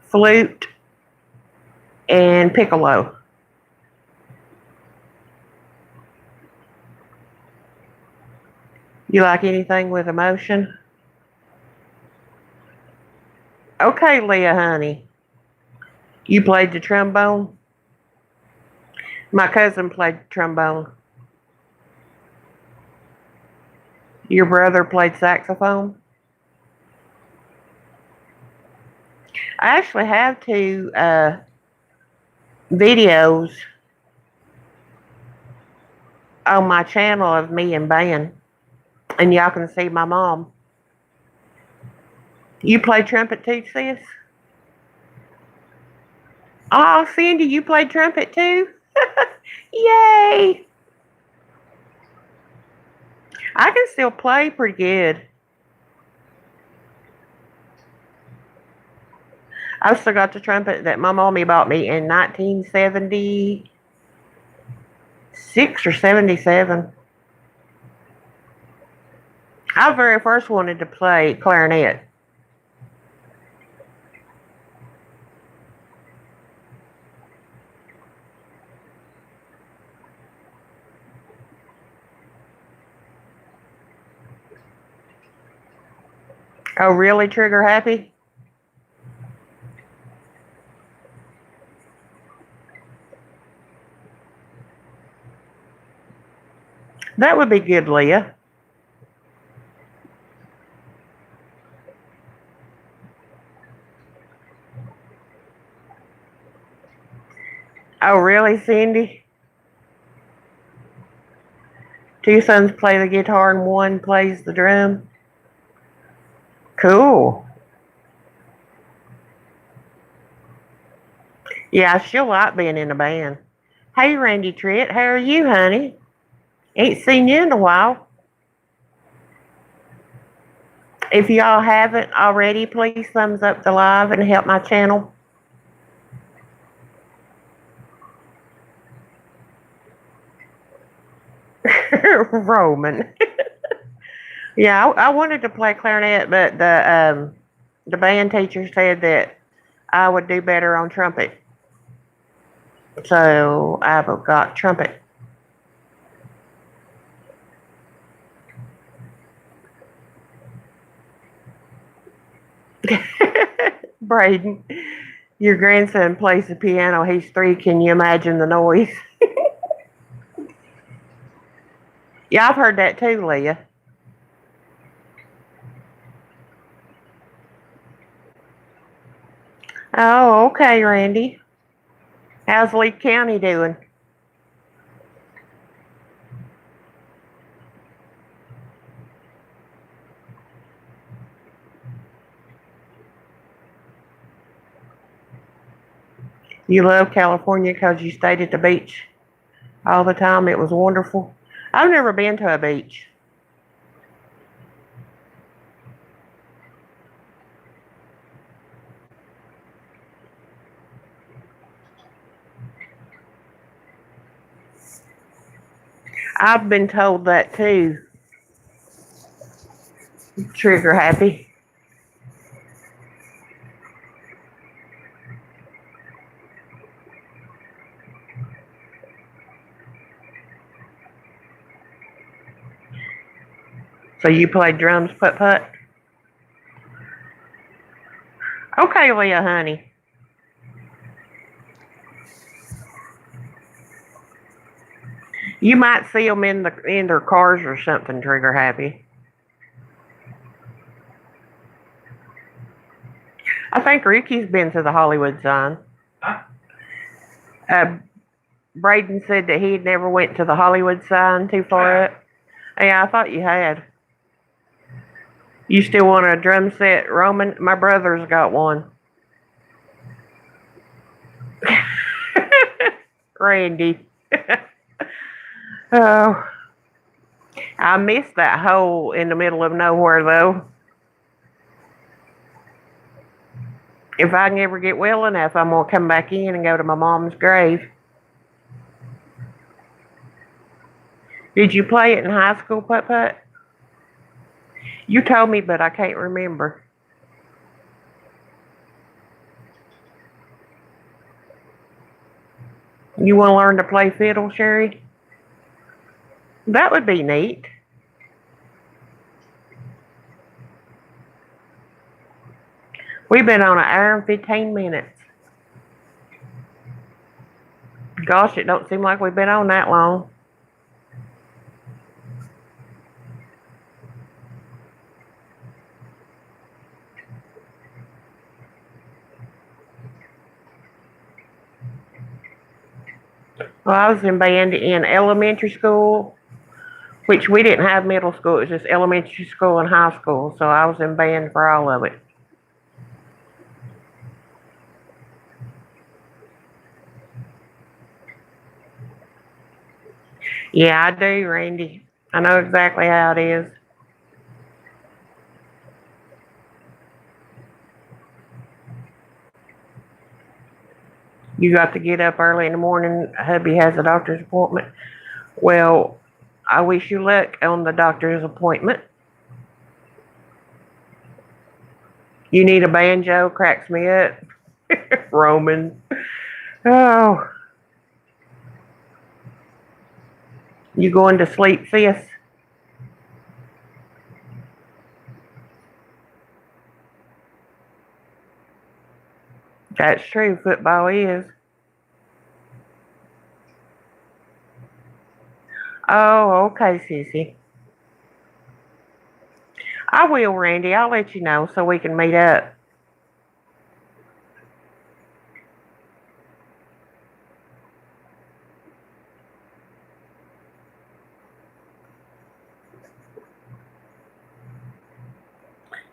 flute and piccolo. You like anything with emotion? Okay, Leah, honey. You played the trombone? My cousin played trombone. Your brother played saxophone? I actually have two videos on my channel of me and band, and y'all can see my mom. You play trumpet too, sis? Oh, Cindy, you play trumpet too? Yay! I can still play pretty good. I still got the trumpet that my mommy bought me in 1976 or 77. I very first wanted to play clarinet. Oh, really, Trigger Happy? That would be good, Leah. Oh, really, Cindy? Two sons play the guitar and one plays the drum. Cool. Yeah, I still like being in a band. Hey, Randy Tritt, how are you, honey? Ain't seen you in a while. If y'all haven't already, please thumbs up the live and help my channel. Roman. Yeah, I wanted to play clarinet, but the band teacher said that I would do better on trumpet. So I've got trumpet. Braden, your grandson plays the piano. He's 3. Can you imagine the noise? Yeah, I've heard that too, Leah. Oh, okay, Randy. How's Lee County doing? You love California because you stayed at the beach all the time. It was wonderful. I've never been to a beach. I've been told that too. Trigger Happy. So you play drums, putt putt? Okay, Leah, honey. You might see them in their cars or something. Trigger Happy. I think Ricky's been to the Hollywood sign. Huh? Braden said that he never went to the Hollywood sign too far up. Yeah, I thought you had. You still want a drum set, Roman? My brother's got one. Randy. Oh, I missed that hole in the middle of nowhere, though. If I can ever get well enough, I'm going to come back in and go to my mom's grave. Did you play it in high school, Putt Putt? You told me, but I can't remember. You want to learn to play fiddle, Sherry? That would be neat. We've been on 1 hour and 15 minutes. Gosh, it don't seem like we've been on that long. Well, I was in band in elementary school, which we didn't have middle school. It was just elementary school and high school. So I was in band for all of it. Yeah, I do, Randy. I know exactly how it is. You got to get up early in the morning. Hubby has a doctor's appointment. Well, I wish you luck on the doctor's appointment. You need a banjo, cracks me up. Roman. Oh, you going to sleep, sis? That's true. Football is. Oh, okay, sissy. I will, Randy. I'll let you know so we can meet up.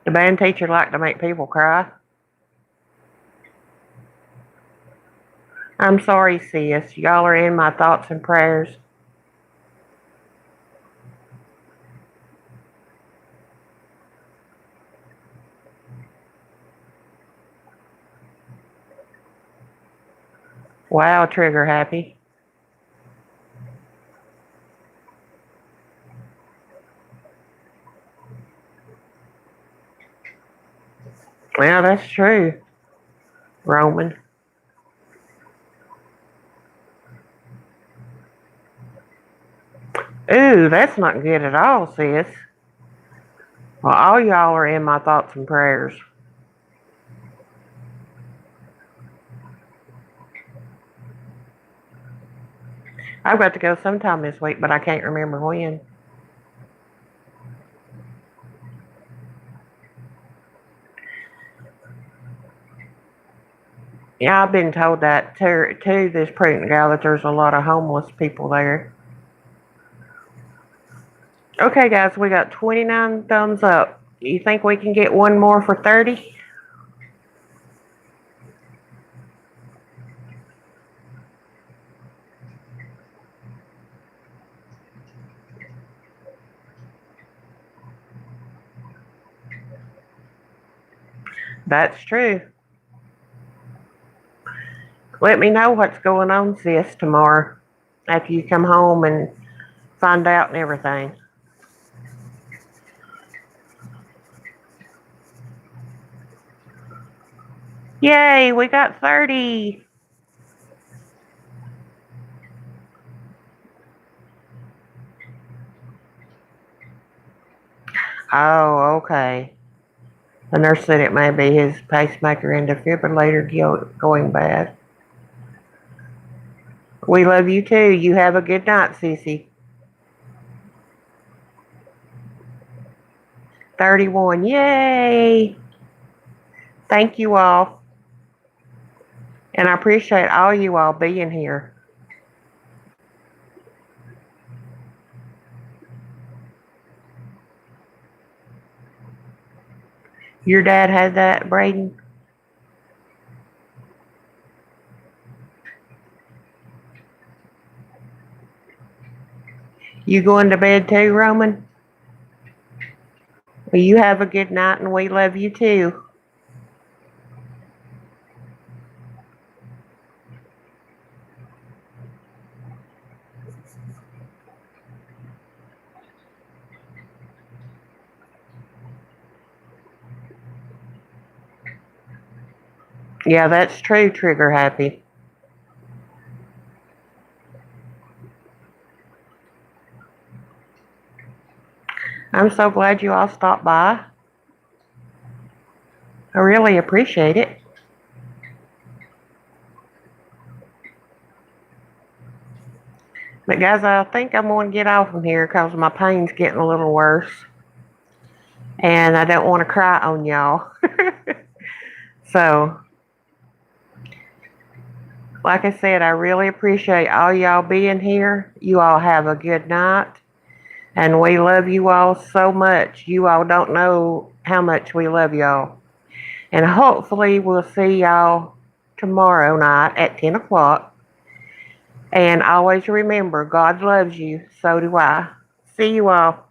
The band teacher liked to make people cry. I'm sorry, sis. Y'all are in my thoughts and prayers. Wow, trigger happy. Well, that's true, Roman. Ooh, that's not good at all, sis. Well, all y'all are in my thoughts and prayers. I've got to go sometime this week, but I can't remember when. Yeah, I've been told that too, this pregnant gal, that there's a lot of homeless people there. Okay, guys, we got 29 thumbs up. You think we can get one more for 30? That's true. Let me know what's going on, sis, tomorrow after you come home and find out and everything. Yay, we got 30. Oh, okay. The nurse said it may be his pacemaker and defibrillator going bad. We love you too. You have a good night, Sissy. 31. Yay! Thank you all. And I appreciate all you all being here. Your dad had that, Braden? You going to bed too, Roman? Well, you have a good night and we love you too. Yeah, that's true, Trigger Happy. I'm so glad you all stopped by. I really appreciate it. But guys, I think I'm going to get off from here because my pain's getting a little worse. And I don't want to cry on y'all. So, Like I said, I really appreciate all y'all being here. You all have a good night. And we love you all so much. You all don't know how much we love y'all. And hopefully we'll see y'all tomorrow night at 10 o'clock. And always remember, God loves you. So do I. See you all.